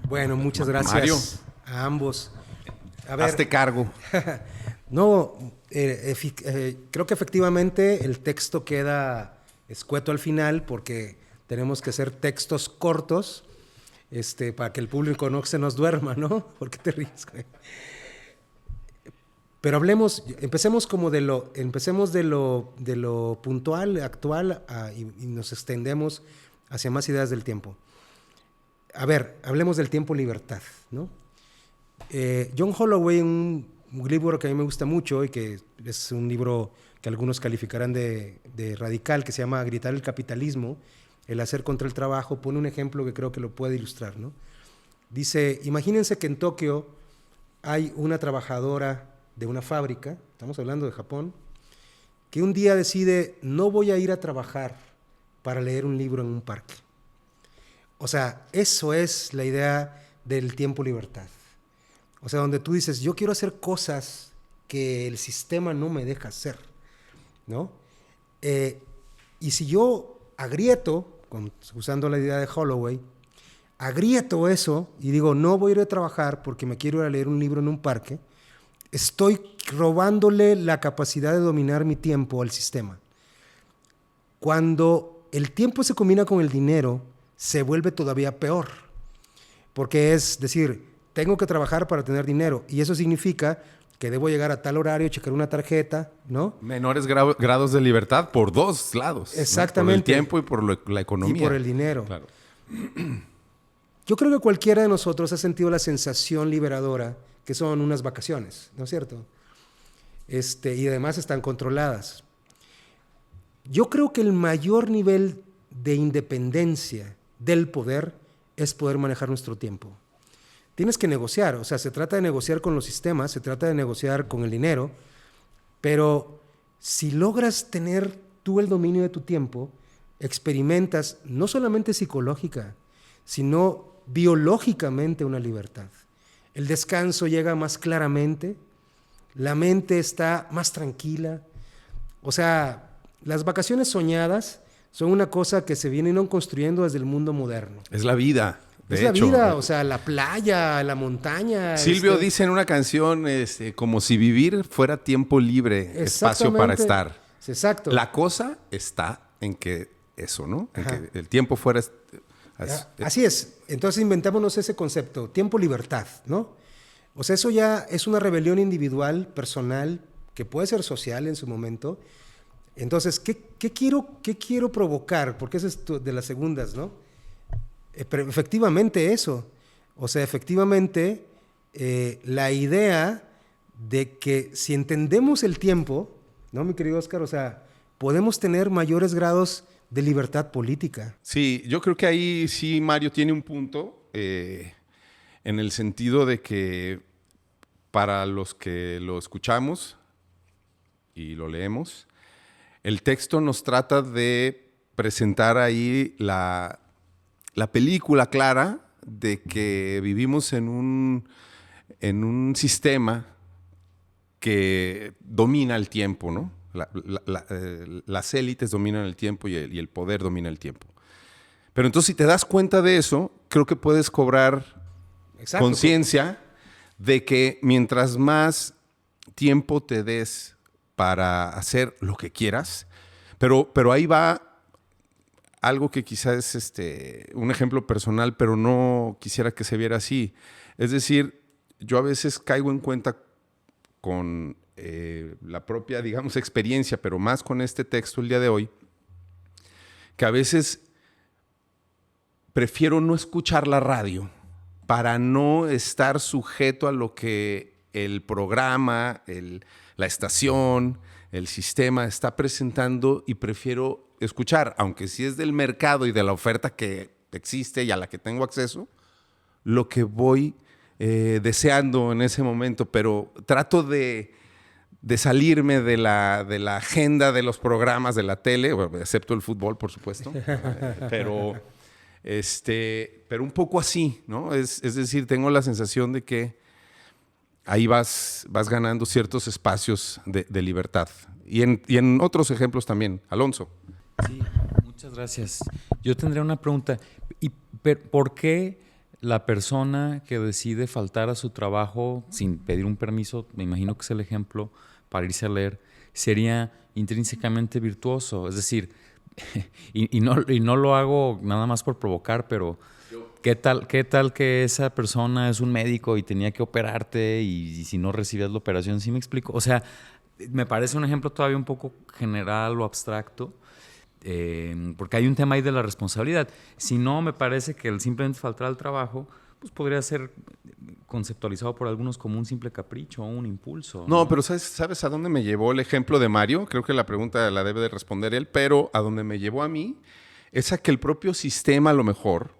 Bueno, muchas gracias Mario, a ambos. A ver, hazte cargo. no, creo que efectivamente el texto queda escueto al final porque tenemos que hacer textos cortos para que el público no se nos duerma, ¿no? ¿Por qué te ríes, güey? Pero empecemos de lo puntual, actual, y nos extendemos hacia más ideas del tiempo. A ver, hablemos del tiempo-libertad, ¿no? John Holloway, un libro que a mí me gusta mucho y que es un libro que algunos calificarán de radical, que se llama Gritar el capitalismo, el hacer contra el trabajo, pone un ejemplo que creo que lo puede ilustrar, ¿no? Dice, imagínense que en Tokio hay una trabajadora de una fábrica, estamos hablando de Japón, que un día decide, no voy a ir a trabajar para leer un libro en un parque. O sea, eso es la idea del tiempo-libertad. O sea, donde tú dices, yo quiero hacer cosas que el sistema no me deja hacer, ¿no? Y si yo agrieto, usando la idea de Holloway, agrieto eso y digo, no voy a ir a trabajar porque me quiero ir a leer un libro en un parque, estoy robándole la capacidad de dominar mi tiempo al sistema. Cuando el tiempo se combina con el dinero, se vuelve todavía peor. Porque es decir, tengo que trabajar para tener dinero. Y eso significa que debo llegar a tal horario, checar una tarjeta, ¿no? Menores grados de libertad por dos lados. Exactamente. ¿no? Por el tiempo y por la economía. Y por el dinero. Claro. Yo creo que cualquiera de nosotros ha sentido la sensación liberadora que son unas vacaciones, ¿no es cierto? Y además están controladas. Yo creo que el mayor nivel de independencia del poder es poder manejar nuestro tiempo. Tienes que negociar, o sea, se trata de negociar con los sistemas, se trata de negociar con el dinero, pero si logras tener tú el dominio de tu tiempo, experimentas no solamente psicológica, sino biológicamente una libertad. El descanso llega más claramente, la mente está más tranquila. O sea, las vacaciones soñadas son una cosa que se vienen construyendo desde el mundo moderno. Es la vida. Es la vida, o sea, la playa, la montaña. Silvio dice en una canción, como si vivir fuera tiempo libre, espacio para estar. Exacto. La cosa está en que eso, ¿no? En que el tiempo fuera... Así es. Entonces inventémonos ese concepto, tiempo-libertad, ¿no? O sea, eso ya es una rebelión individual, personal, que puede ser social en su momento. Entonces, ¿qué quiero provocar? Porque eso es de las segundas, ¿no? Pero efectivamente eso. O sea, efectivamente, la idea de que si entendemos el tiempo, ¿no, mi querido Oscar? O sea, podemos tener mayores grados de libertad política. Sí, yo creo que ahí sí Mario tiene un punto, en el sentido de que para los que lo escuchamos y lo leemos, el texto nos trata de presentar ahí la película clara de que vivimos en un sistema que domina el tiempo, ¿no? Las élites dominan el tiempo y el poder domina el tiempo. Pero entonces, si te das cuenta de eso, creo que puedes cobrar conciencia de que mientras más tiempo te des para hacer lo que quieras, pero ahí va algo que quizás es un ejemplo personal, pero no quisiera que se viera así. Es decir, yo a veces caigo en cuenta con la propia, digamos, experiencia, pero más con este texto el día de hoy, que a veces prefiero no escuchar la radio para no estar sujeto a lo que el programa, la estación, el sistema está presentando, y prefiero escuchar, aunque sí es del mercado y de la oferta que existe y a la que tengo acceso, lo que voy deseando en ese momento, pero trato de salirme de la agenda de los programas de la tele, bueno, excepto el fútbol, por supuesto, pero un poco así, ¿no? Es decir, tengo la sensación de que ahí vas ganando ciertos espacios de libertad. Y en otros ejemplos también. Alonso. Sí, muchas gracias. Yo tendría una pregunta. ¿Por qué la persona que decide faltar a su trabajo sin pedir un permiso, me imagino que es el ejemplo para irse a leer, sería intrínsecamente virtuoso? Es decir, y no lo hago nada más por provocar, pero ¿qué tal que esa persona es un médico y tenía que operarte y si no recibías la operación? ¿Sí me explico? O sea, me parece un ejemplo todavía un poco general o abstracto, porque hay un tema ahí de la responsabilidad. Si no, me parece que el simplemente faltar al trabajo pues podría ser conceptualizado por algunos como un simple capricho o un impulso. No, pero ¿sabes a dónde me llevó el ejemplo de Mario? Creo que la pregunta la debe de responder él, pero a donde me llevó a mí es a que el propio sistema a lo mejor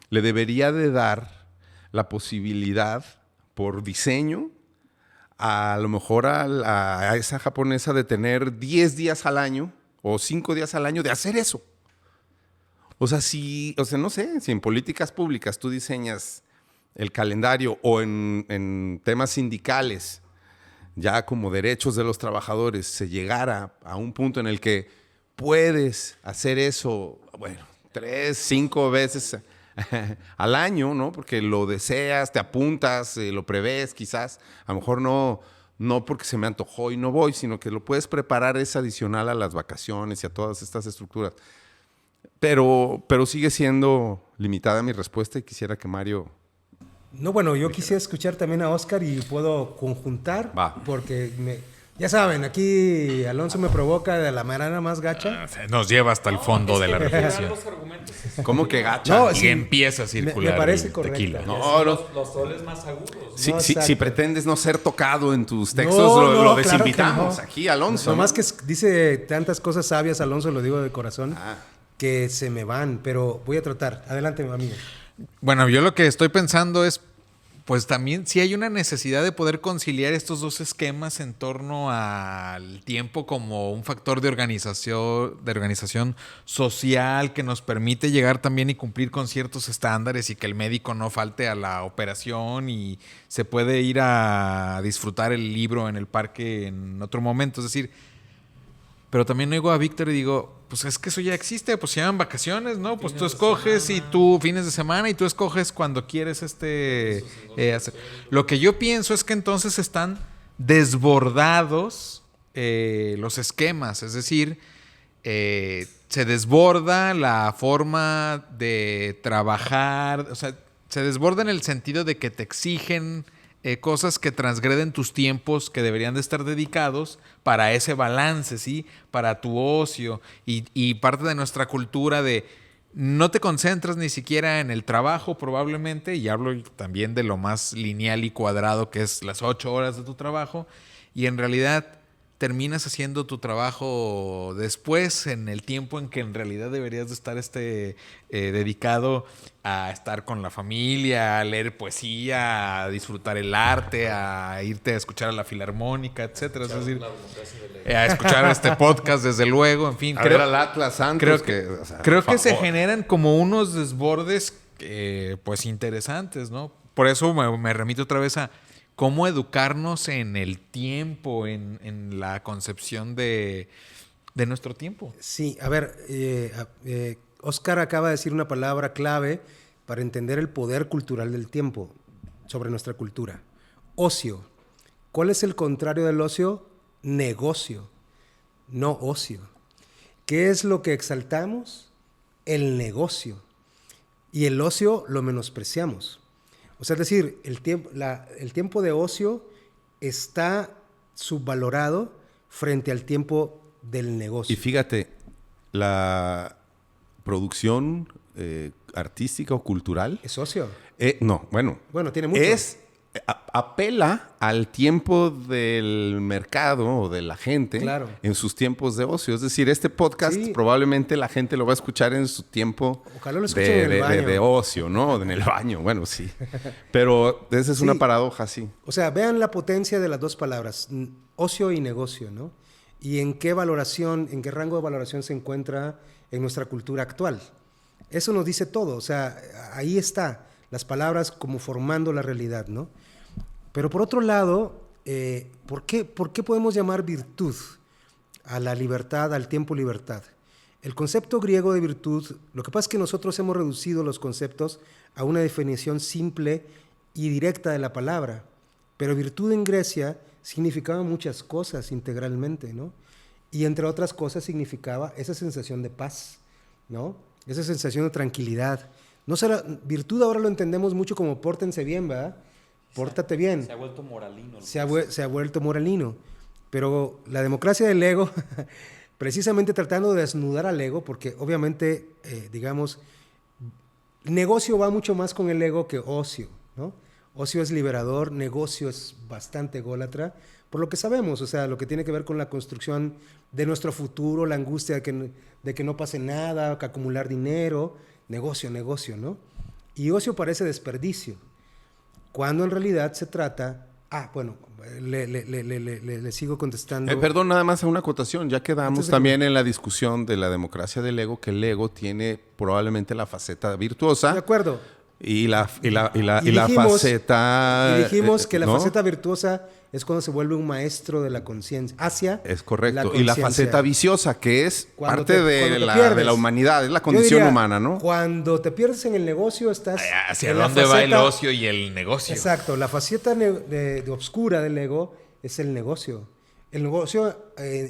le debería de dar la posibilidad por diseño a lo mejor a esa japonesa de tener 10 días al año o 5 días al año de hacer eso. O sea, no sé, si en políticas públicas tú diseñas el calendario o en temas sindicales, ya como derechos de los trabajadores, se llegara a un punto en el que puedes hacer eso, bueno, 3, 5 veces al año, ¿no? Porque lo deseas, te apuntas, lo prevés quizás. A lo mejor no porque se me antojó y no voy, sino que lo puedes preparar, es adicional a las vacaciones y a todas estas estructuras. Pero sigue siendo limitada mi respuesta y quisiera que Mario... No, bueno, yo quisiera escuchar también a Oscar y puedo conjuntar, Va. porque ya saben, aquí Alonso me provoca de la manera más gacha. Nos lleva hasta el fondo de la reflexión. ¿Cómo que gacha? No, Y sí, empieza a circular me parece el correcta. tequila. No, los soles más agudos. Si exacto. pretendes no ser tocado en tus textos, No, lo claro desinvitamos que no. aquí, Alonso. Nomás que dice tantas cosas sabias, Alonso, lo digo de corazón, que se me van, pero voy a tratar. Adelante, amigo. Bueno, yo lo que estoy pensando es, pues también sí hay una necesidad de poder conciliar estos dos esquemas en torno al tiempo como un factor de organización social que nos permite llegar también y cumplir con ciertos estándares y que el médico no falte a la operación y se puede ir a disfrutar el libro en el parque en otro momento. Es decir, pero también oigo a Víctor y digo, pues es que eso ya existe, pues se llaman vacaciones, ¿no? Pues tú escoges y tú fines de semana y tú escoges cuando quieres hacer. Lo que yo pienso es que entonces están desbordados los esquemas, es decir, se desborda la forma de trabajar, o sea, se desborda en el sentido de que te exigen cosas que transgreden tus tiempos que deberían de estar dedicados para ese balance, ¿sí? Para tu ocio y parte de nuestra cultura de no te concentras ni siquiera en el trabajo probablemente, y hablo también de lo más lineal y cuadrado que es las 8 horas de tu trabajo, y en realidad terminas haciendo tu trabajo después en el tiempo en que en realidad deberías de estar dedicado a estar con la familia, a leer poesía, a disfrutar el arte, a irte a escuchar a la filarmónica, etcétera. Es decir, a escuchar este podcast, desde luego, en fin. Creo al Atlas Santos. Creo que se generan como unos desbordes pues interesantes, ¿no? Por eso me remito otra vez a cómo educarnos en el tiempo, en la concepción de nuestro tiempo. Sí, a ver, Oscar acaba de decir una palabra clave para entender el poder cultural del tiempo sobre nuestra cultura. Ocio. ¿Cuál es el contrario del ocio? Negocio, no ocio. ¿Qué es lo que exaltamos? El negocio. Y el ocio lo menospreciamos. O sea, es decir, el tiempo de ocio está subvalorado frente al tiempo del negocio. Y fíjate, la producción artística o cultural... ¿Es ocio? No, bueno. Bueno, tiene mucho. Apela al tiempo del mercado o de la gente en sus tiempos de ocio. Es decir, este podcast probablemente la gente lo va a escuchar en su tiempo Ojalá lo escuchen en el baño. De ocio, ¿no? En el baño, bueno, sí. Pero esa es una paradoja, sí. O sea, vean la potencia de las dos palabras, ocio y negocio, ¿no? Y en qué valoración, en qué rango de valoración se encuentra en nuestra cultura actual. Eso nos dice todo, o sea, ahí está, las palabras como formando la realidad, ¿no? Pero por otro lado, ¿por qué podemos llamar virtud a la libertad, al tiempo libertad? El concepto griego de virtud, lo que pasa es que nosotros hemos reducido los conceptos a una definición simple y directa de la palabra, pero virtud en Grecia significaba muchas cosas integralmente, ¿no? Y entre otras cosas significaba esa sensación de paz, ¿no? Esa sensación de tranquilidad. Virtud ahora lo entendemos mucho como pórtense bien, ¿verdad? Pórtate bien. Se ha vuelto moralino. Se ha vuelto moralino. Pero la democracia del ego, precisamente tratando de desnudar al ego, porque obviamente, digamos, negocio va mucho más con el ego que ocio, ¿no? Ocio es liberador, negocio es bastante ególatra, por lo que sabemos, o sea, lo que tiene que ver con la construcción de nuestro futuro, la angustia de que no pase nada, que acumular dinero, negocio, ¿no? Y ocio parece desperdicio, cuando en realidad se trata... le sigo contestando. Perdón, nada más a una acotación. Ya quedamos también en la discusión de la democracia del ego, que el ego tiene probablemente la faceta virtuosa. De acuerdo. Y la dijimos- faceta... Y dijimos que la ¿no? faceta virtuosa es cuando se vuelve un maestro de la conciencia, hacia Es correcto. la Y la conciencia. faceta viciosa, que es Cuando parte cuando de te la pierdes. humanidad, es la Yo condición diría, humana, ¿no? Cuando te pierdes en el negocio, estás ¿Hacia en la dónde va el faceta- ocio y el negocio? Exacto, la faceta de obscura del ego es el negocio. El negocio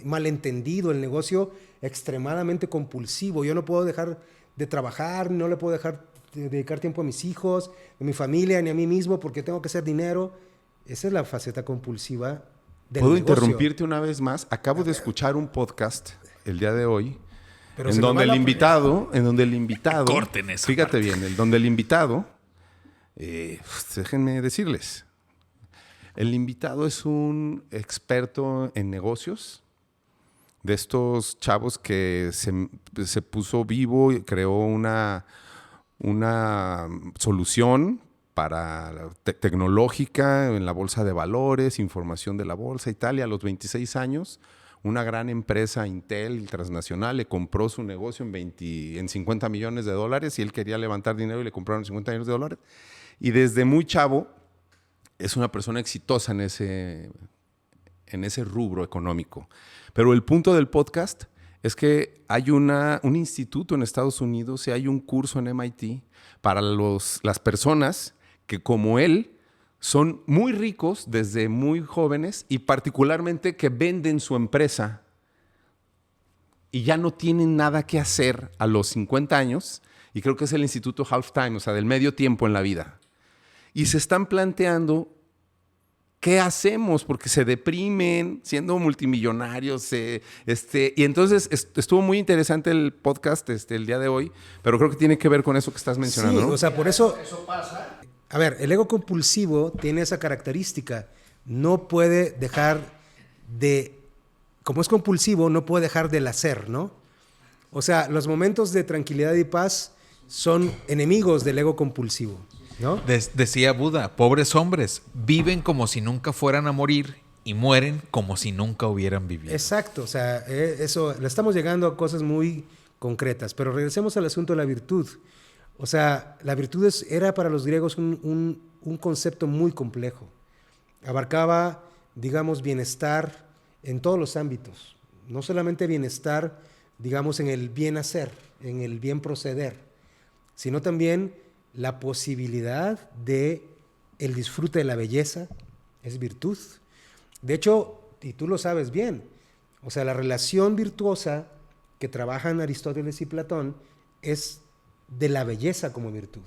malentendido, el negocio extremadamente compulsivo. Yo no puedo dejar de trabajar, no le puedo dejar de dedicar tiempo a mis hijos, a mi familia, ni a mí mismo porque tengo que hacer dinero. Esa es la faceta compulsiva del ¿Puedo negocio. interrumpirte una vez más? Acabo de escuchar un podcast el día de hoy Pero en se me donde va el la- invitado, Corten esa fíjate parte. bien, donde el invitado, déjenme decirles, el invitado es un experto en negocios, de estos chavos que se puso vivo y creó una solución para tecnológica en la bolsa de valores, información de la bolsa y tal, y a los 26 años una gran empresa, Intel, transnacional, le compró su negocio en 50 millones de dólares y él quería levantar dinero y le compraron 50 millones de dólares. Y desde muy chavo es una persona exitosa en ese rubro económico. Pero el punto del podcast es que hay un instituto en Estados Unidos y hay un curso en MIT para las personas que, como él, son muy ricos desde muy jóvenes y particularmente que venden su empresa y ya no tienen nada que hacer a los 50 años, y creo que es el instituto Halftime, o sea, del medio tiempo en la vida. Y se están planteando ¿qué hacemos? Porque se deprimen siendo multimillonarios. Y entonces estuvo muy interesante el podcast el día de hoy, pero creo que tiene que ver con eso que estás mencionando, Sí, ¿no? o sea, por eso pasa. A ver, el ego compulsivo tiene esa característica. No puede dejar de, como es compulsivo, no puede dejar del hacer, ¿no? O sea, los momentos de tranquilidad y paz son enemigos del ego compulsivo, ¿no? Decía Buda, pobres hombres, viven como si nunca fueran a morir y mueren como si nunca hubieran vivido. Exacto, o sea, eso, le estamos llegando a cosas muy concretas, pero regresemos al asunto de la virtud. O sea, la virtud era para los griegos un concepto muy complejo. Abarcaba, digamos, bienestar en todos los ámbitos. No solamente bienestar, digamos, en el bien hacer, en el bien proceder, sino también la posibilidad de el disfrute de la belleza, es virtud. De hecho, y tú lo sabes bien, o sea, la relación virtuosa que trabajan Aristóteles y Platón es de la belleza como virtud.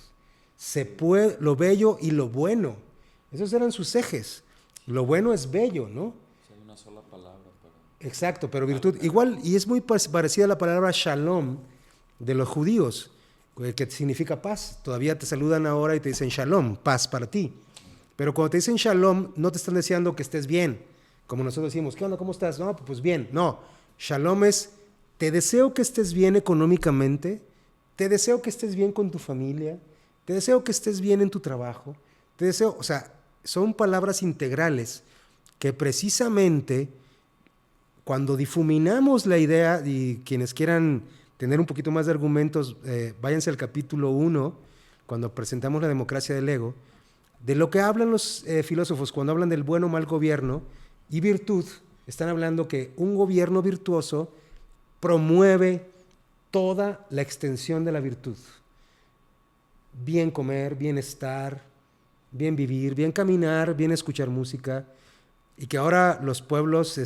Lo bello y lo bueno. Esos eran sus ejes. Lo bueno es bello, ¿no? Hay una sola palabra para... Exacto, pero virtud. Igual, y es muy parecida a la palabra shalom de los judíos, que significa paz. Todavía te saludan ahora y te dicen shalom, paz para ti. Pero cuando te dicen shalom, no te están deseando que estés bien. Como nosotros decimos, ¿qué onda? ¿Cómo estás? No, pues bien. No, shalom es, te deseo que estés bien económicamente, te deseo que estés bien con tu familia, te deseo que estés bien en tu trabajo, te deseo, o sea, son palabras integrales que precisamente cuando difuminamos la idea, y quienes quieran tener un poquito más de argumentos, váyanse al capítulo 1, cuando presentamos la democracia del ego, de lo que hablan los filósofos cuando hablan del buen o mal gobierno y virtud, están hablando que un gobierno virtuoso promueve toda la extensión de la virtud. Bien comer, bien estar, bien vivir, bien caminar, bien escuchar música. Y que ahora los pueblos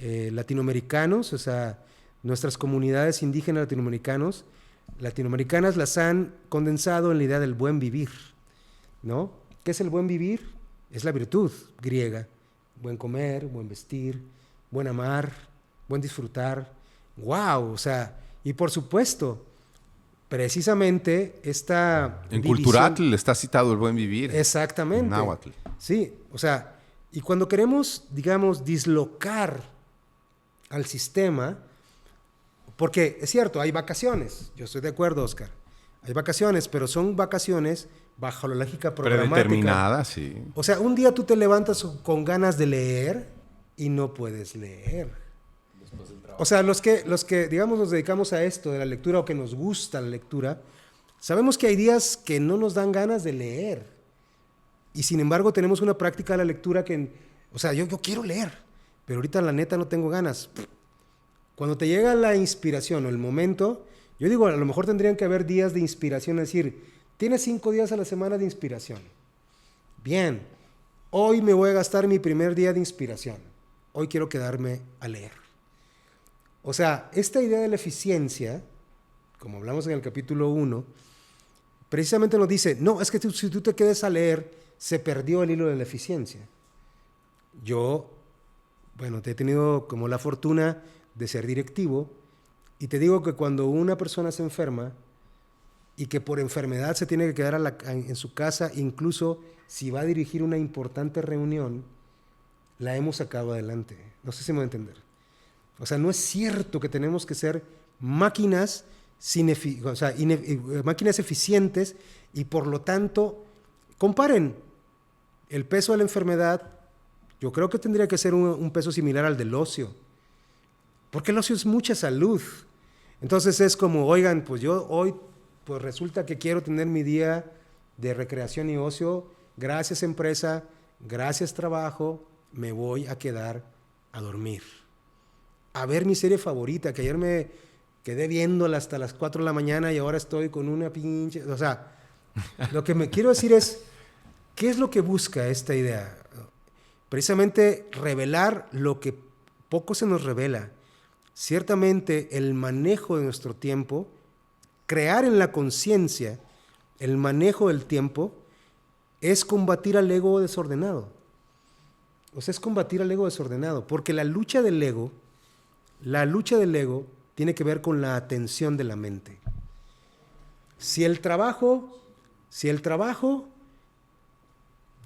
latinoamericanos, o sea, nuestras comunidades indígenas latinoamericanas las han condensado en la idea del buen vivir, ¿no? ¿Qué es el buen vivir? Es la virtud griega. Buen comer, buen vestir, buen amar, buen disfrutar. ¡Wow! O sea, y por supuesto, precisamente esta En división- Culturatl está citado el buen vivir. Exactamente. En náhuatl. Sí, o sea, y cuando queremos, digamos, dislocar al sistema, porque es cierto, hay vacaciones, yo estoy de acuerdo, Oscar, hay vacaciones, pero son vacaciones bajo la lógica programática. Predeterminada, sí. O sea, un día tú te levantas con ganas de leer y no puedes leer. O sea, los que, digamos, nos dedicamos a esto de la lectura o que nos gusta la lectura, Sabemos que hay días que no nos dan ganas de leer. Y sin embargo tenemos una práctica de la lectura que, o sea, yo quiero leer, pero ahorita la neta no tengo ganas. Cuando te llega la inspiración o el momento, yo digo, a lo mejor tendrían que haber días de inspiración, es decir, tienes 5 días a la semana de inspiración. Bien, hoy me voy a gastar mi primer día de inspiración. Hoy quiero quedarme a leer. O sea, esta idea de la eficiencia, como hablamos en el capítulo 1, precisamente nos dice, no, es que si tú te quedes a leer, se perdió el hilo de la eficiencia. Yo, bueno, te he tenido como la fortuna de ser directivo y te digo que cuando una persona se enferma y que por enfermedad se tiene que quedar en su casa, incluso si va a dirigir una importante reunión, la hemos sacado adelante. No sé si me voy a entender. O sea, no es cierto que tenemos que ser máquinas, máquinas eficientes y por lo tanto, comparen el peso de la enfermedad. Yo creo que tendría que ser un peso similar al del ocio, porque el ocio es mucha salud. Entonces es como, oigan, pues yo hoy pues resulta que quiero tener mi día de recreación y ocio, gracias empresa, gracias trabajo, me voy a quedar a dormir, a ver mi serie favorita, que ayer me quedé viéndola hasta las 4 de la mañana y ahora estoy con una pinche... O sea, lo que me quiero decir es, ¿qué es lo que busca esta idea? Precisamente revelar lo que poco se nos revela. Ciertamente el manejo de nuestro tiempo, crear en la conciencia el manejo del tiempo, es combatir al ego desordenado. O sea, es combatir al ego desordenado, porque la lucha del ego tiene que ver con la atención de la mente. Si el trabajo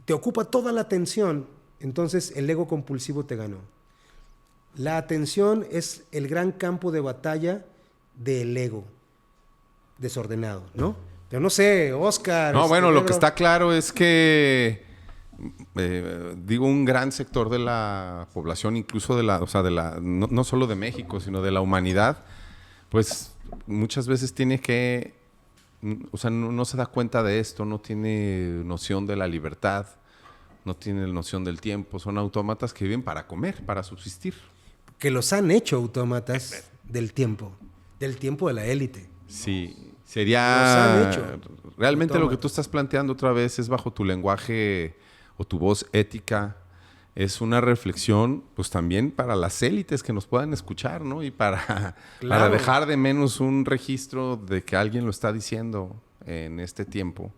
te ocupa toda la atención, entonces el ego compulsivo te ganó. La atención es el gran campo de batalla del ego desordenado, ¿no? Pero no sé, Oscar... No, bueno, lo Pedro. que está claro es que, un gran sector de la población, incluso no solo de México, sino de la humanidad, pues muchas veces tiene que, no se da cuenta de esto, no tiene noción de la libertad, no tiene noción del tiempo, son autómatas que viven para comer, para subsistir. Que los han hecho autómatas del tiempo de la élite. Sí, Los sería... han hecho Realmente autómatas. lo que tú estás planteando otra vez es bajo tu lenguaje o tu voz ética. Es una reflexión, pues también para las élites que nos puedan escuchar, ¿no? Y para dejar de menos un registro de que alguien lo está diciendo en este tiempo.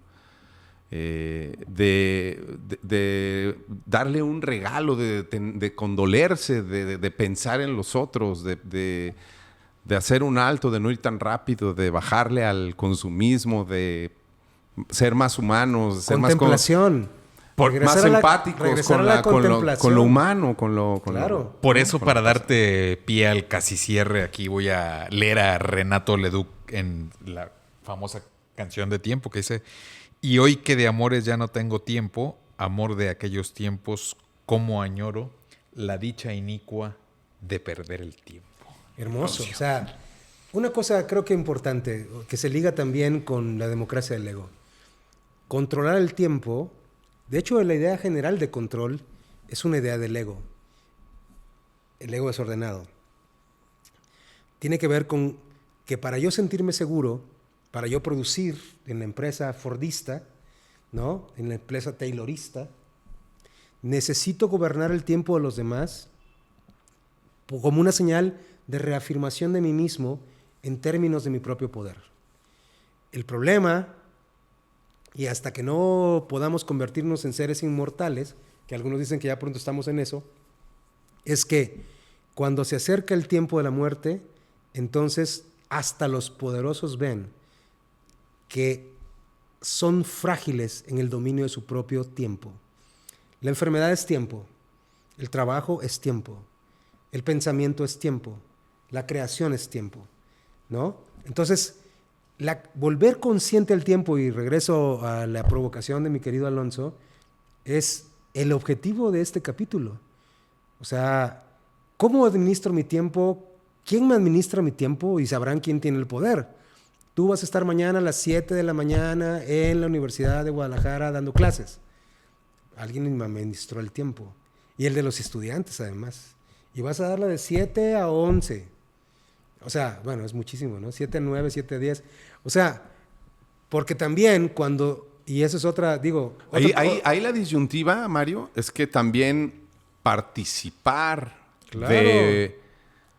De darle un regalo, de condolerse, de pensar en los otros, de hacer un alto, de no ir tan rápido, de bajarle al consumismo, de ser más humanos, de ser Contemplación. más empáticos con lo humano, Claro. Por eso, para darte pie al casi cierre, aquí voy a leer a Renato Leduc en la famosa canción de Tiempo que dice: y hoy que de amores ya no tengo tiempo, amor de aquellos tiempos, cómo añoro la dicha inicua de perder el tiempo. Hermoso. O sea, una cosa creo que importante, que se liga también con la democracia del ego. Controlar el tiempo, de hecho la idea general de control es una idea del ego. El ego desordenado. Tiene que ver con que para yo sentirme seguro, para yo producir en la empresa fordista, ¿no? En la empresa taylorista, necesito gobernar el tiempo de los demás como una señal de reafirmación de mí mismo en términos de mi propio poder. El problema, y hasta que no podamos convertirnos en seres inmortales, que algunos dicen que ya pronto estamos en eso, es que cuando se acerca el tiempo de la muerte, entonces hasta los poderosos ven que son frágiles en el dominio de su propio tiempo. La enfermedad es tiempo, el trabajo es tiempo, el pensamiento es tiempo, la creación es tiempo, ¿no? Entonces, volver consciente al tiempo, y regreso a la provocación de mi querido Alonso, es el objetivo de este capítulo. O sea, ¿cómo administro mi tiempo? ¿Quién me administra mi tiempo? Y sabrán quién tiene el poder. tú vas a estar mañana a las 7 de la mañana en la Universidad de Guadalajara dando clases. Alguien me administró el tiempo. Y el de los estudiantes, además. Y vas a darla de 7 a 11. O sea, bueno, es muchísimo, ¿no? 7 a 9, 7 a 10. O sea, porque también cuando... Y eso es otra, digo... Ahí la disyuntiva, Mario, es que también participar Claro.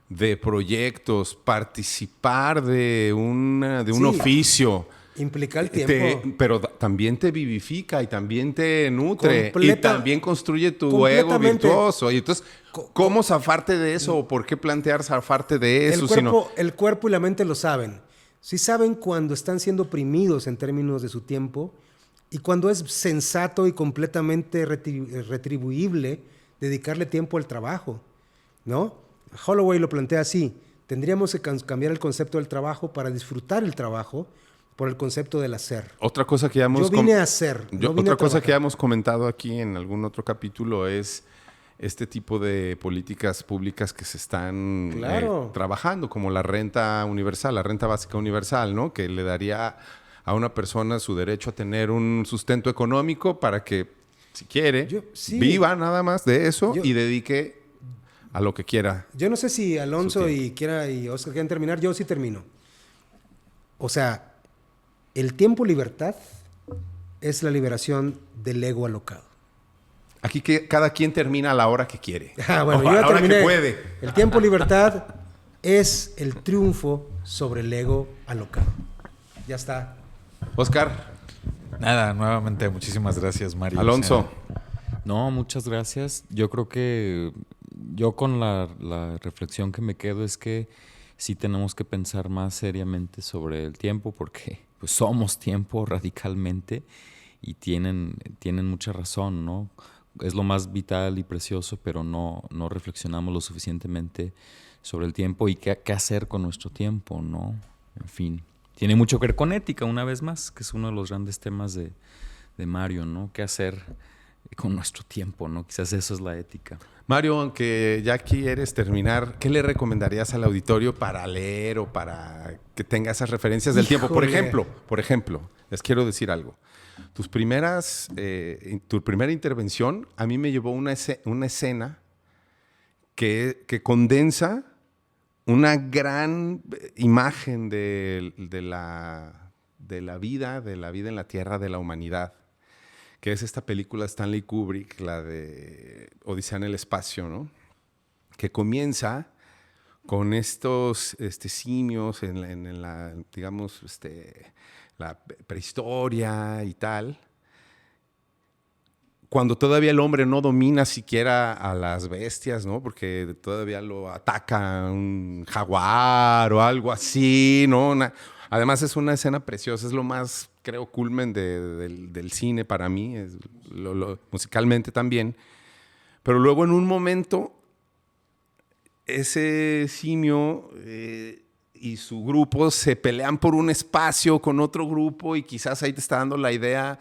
de proyectos, participar de un Sí. oficio... Implica el tiempo. pero también te vivifica y también te nutre y también construye tu ego Completamente. virtuoso. Y entonces, ¿cómo zafarte de eso? ¿O por qué plantear zafarte de eso? El cuerpo y la mente lo saben. Sí saben cuando están siendo oprimidos en términos de su tiempo y cuando es sensato y completamente retribuible dedicarle tiempo al trabajo, ¿no? Holloway lo plantea así. Tendríamos que cambiar el concepto del trabajo para disfrutar el trabajo por el concepto del hacer. Otra cosa que ya hemos Yo vine a hacer, no vine otra a cosa trabajar. que ya hemos comentado aquí en algún otro capítulo es este tipo de políticas públicas que se están Claro. trabajando, como la renta universal, la renta básica universal, ¿no? Que le daría a una persona su derecho a tener un sustento económico para que, si quiere, Sí. viva nada más de eso Yo- y dedique a lo que quiera. Yo no sé si Alonso Su y Oscar quieren terminar. Yo sí termino. O sea, el tiempo libertad es la liberación del ego alocado. Aquí que cada quien termina a la hora que quiere. Bueno, O yo a ya la hora terminé. que puede. El tiempo libertad es el triunfo sobre el ego alocado. Ya está. Oscar, Nada, nuevamente, muchísimas gracias, Mario. Alonso. O sea, No, muchas gracias. Yo creo que yo con la reflexión que me quedo es que sí tenemos que pensar más seriamente sobre el tiempo porque pues, somos tiempo radicalmente y tienen mucha razón, ¿no? Es lo más vital y precioso, pero no reflexionamos lo suficientemente sobre el tiempo y qué hacer con nuestro tiempo, ¿no? En fin, tiene mucho que ver con ética, una vez más, que es uno de los grandes temas de Mario, ¿no? ¿Qué hacer con nuestro tiempo, ¿no? Quizás eso es la ética. Mario, aunque ya quieres terminar, ¿qué le recomendarías al auditorio para leer o para que tenga esas referencias del tiempo? Por ejemplo, les quiero decir algo. Tu primera intervención a mí me llevó una escena que condensa una gran imagen de la vida en la Tierra, de la humanidad, que es esta película de Stanley Kubrick, la de Odisea en el espacio, ¿no? Que comienza con estos simios en la, digamos, la prehistoria y tal, cuando todavía el hombre no domina siquiera a las bestias, ¿no? Porque todavía lo ataca un jaguar o algo así, ¿no? Además es una escena preciosa, es lo más, creo, culmen del cine para mí, musicalmente también. Pero luego en un momento, ese simio y su grupo se pelean por un espacio con otro grupo y quizás ahí te está dando la idea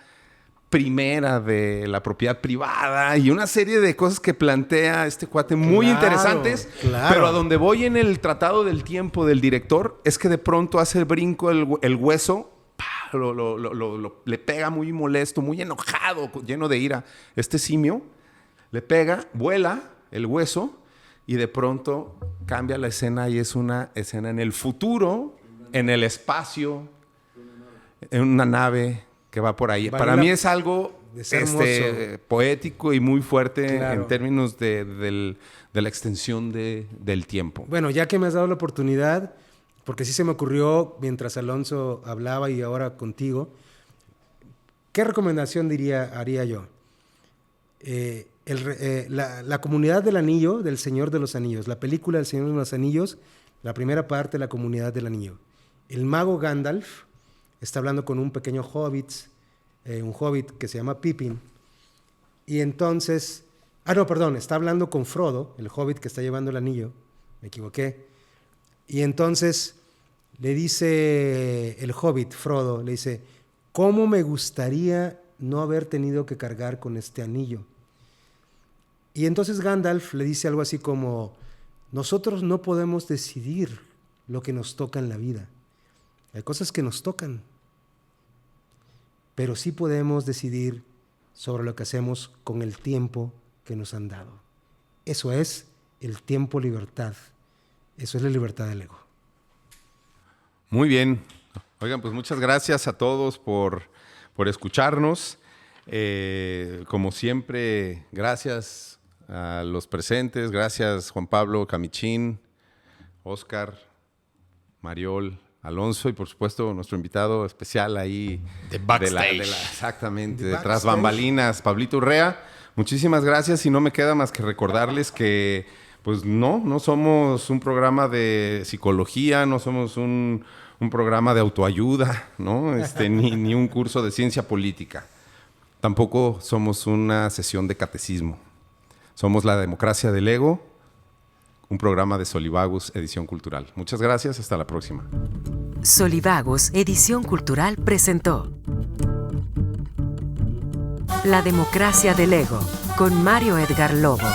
primera de la propiedad privada y una serie de cosas que plantea este cuate muy Claro, interesantes, claro. pero a donde voy en el Tratado del Tiempo del director es que de pronto hace el brinco el hueso, ¡pah! Le pega muy molesto, muy enojado, lleno de ira. Este simio le pega, vuela el hueso y de pronto cambia la escena y es una escena en el futuro, en el espacio, en una nave que va por ahí. Para mí es algo poético y muy fuerte, Claro. en términos de la extensión del tiempo. Bueno, ya que me has dado la oportunidad, porque sí se me ocurrió mientras Alonso hablaba y ahora contigo, ¿qué recomendación haría yo? La Comunidad del Anillo, del Señor de los Anillos, la película del Señor de los Anillos, la primera parte, La Comunidad del Anillo. El mago Gandalf está hablando con un pequeño hobbit, un hobbit que se llama Pippin, y entonces, está hablando con Frodo, el hobbit que está llevando el anillo, me equivoqué, y entonces le dice el hobbit, Frodo, le dice, ¿cómo me gustaría no haber tenido que cargar con este anillo? Y entonces Gandalf le dice algo así como, nosotros no podemos decidir lo que nos toca en la vida. Hay cosas que nos tocan, pero sí podemos decidir sobre lo que hacemos con el tiempo que nos han dado. Eso es el tiempo libertad. Eso es la libertad del ego. Muy bien. Oigan, pues muchas gracias a todos por escucharnos. Como siempre, gracias a los presentes. Gracias Juan Pablo Camichín, Óscar, Mariol, Alonso y por supuesto nuestro invitado especial ahí. De backstage. Exactamente, De de tras backstage. bambalinas, Pablito Urrea. Muchísimas gracias y no me queda más que recordarles que pues no somos un programa de psicología, no somos un programa de autoayuda, ¿no? Ni un curso de ciencia política. Tampoco somos una sesión de catecismo. Somos La Democracia del Ego, un programa de Solivagos Edición Cultural. Muchas gracias, hasta la próxima. Solivagos Edición Cultural presentó La Democracia del Ego con Mario Edgar Lobo.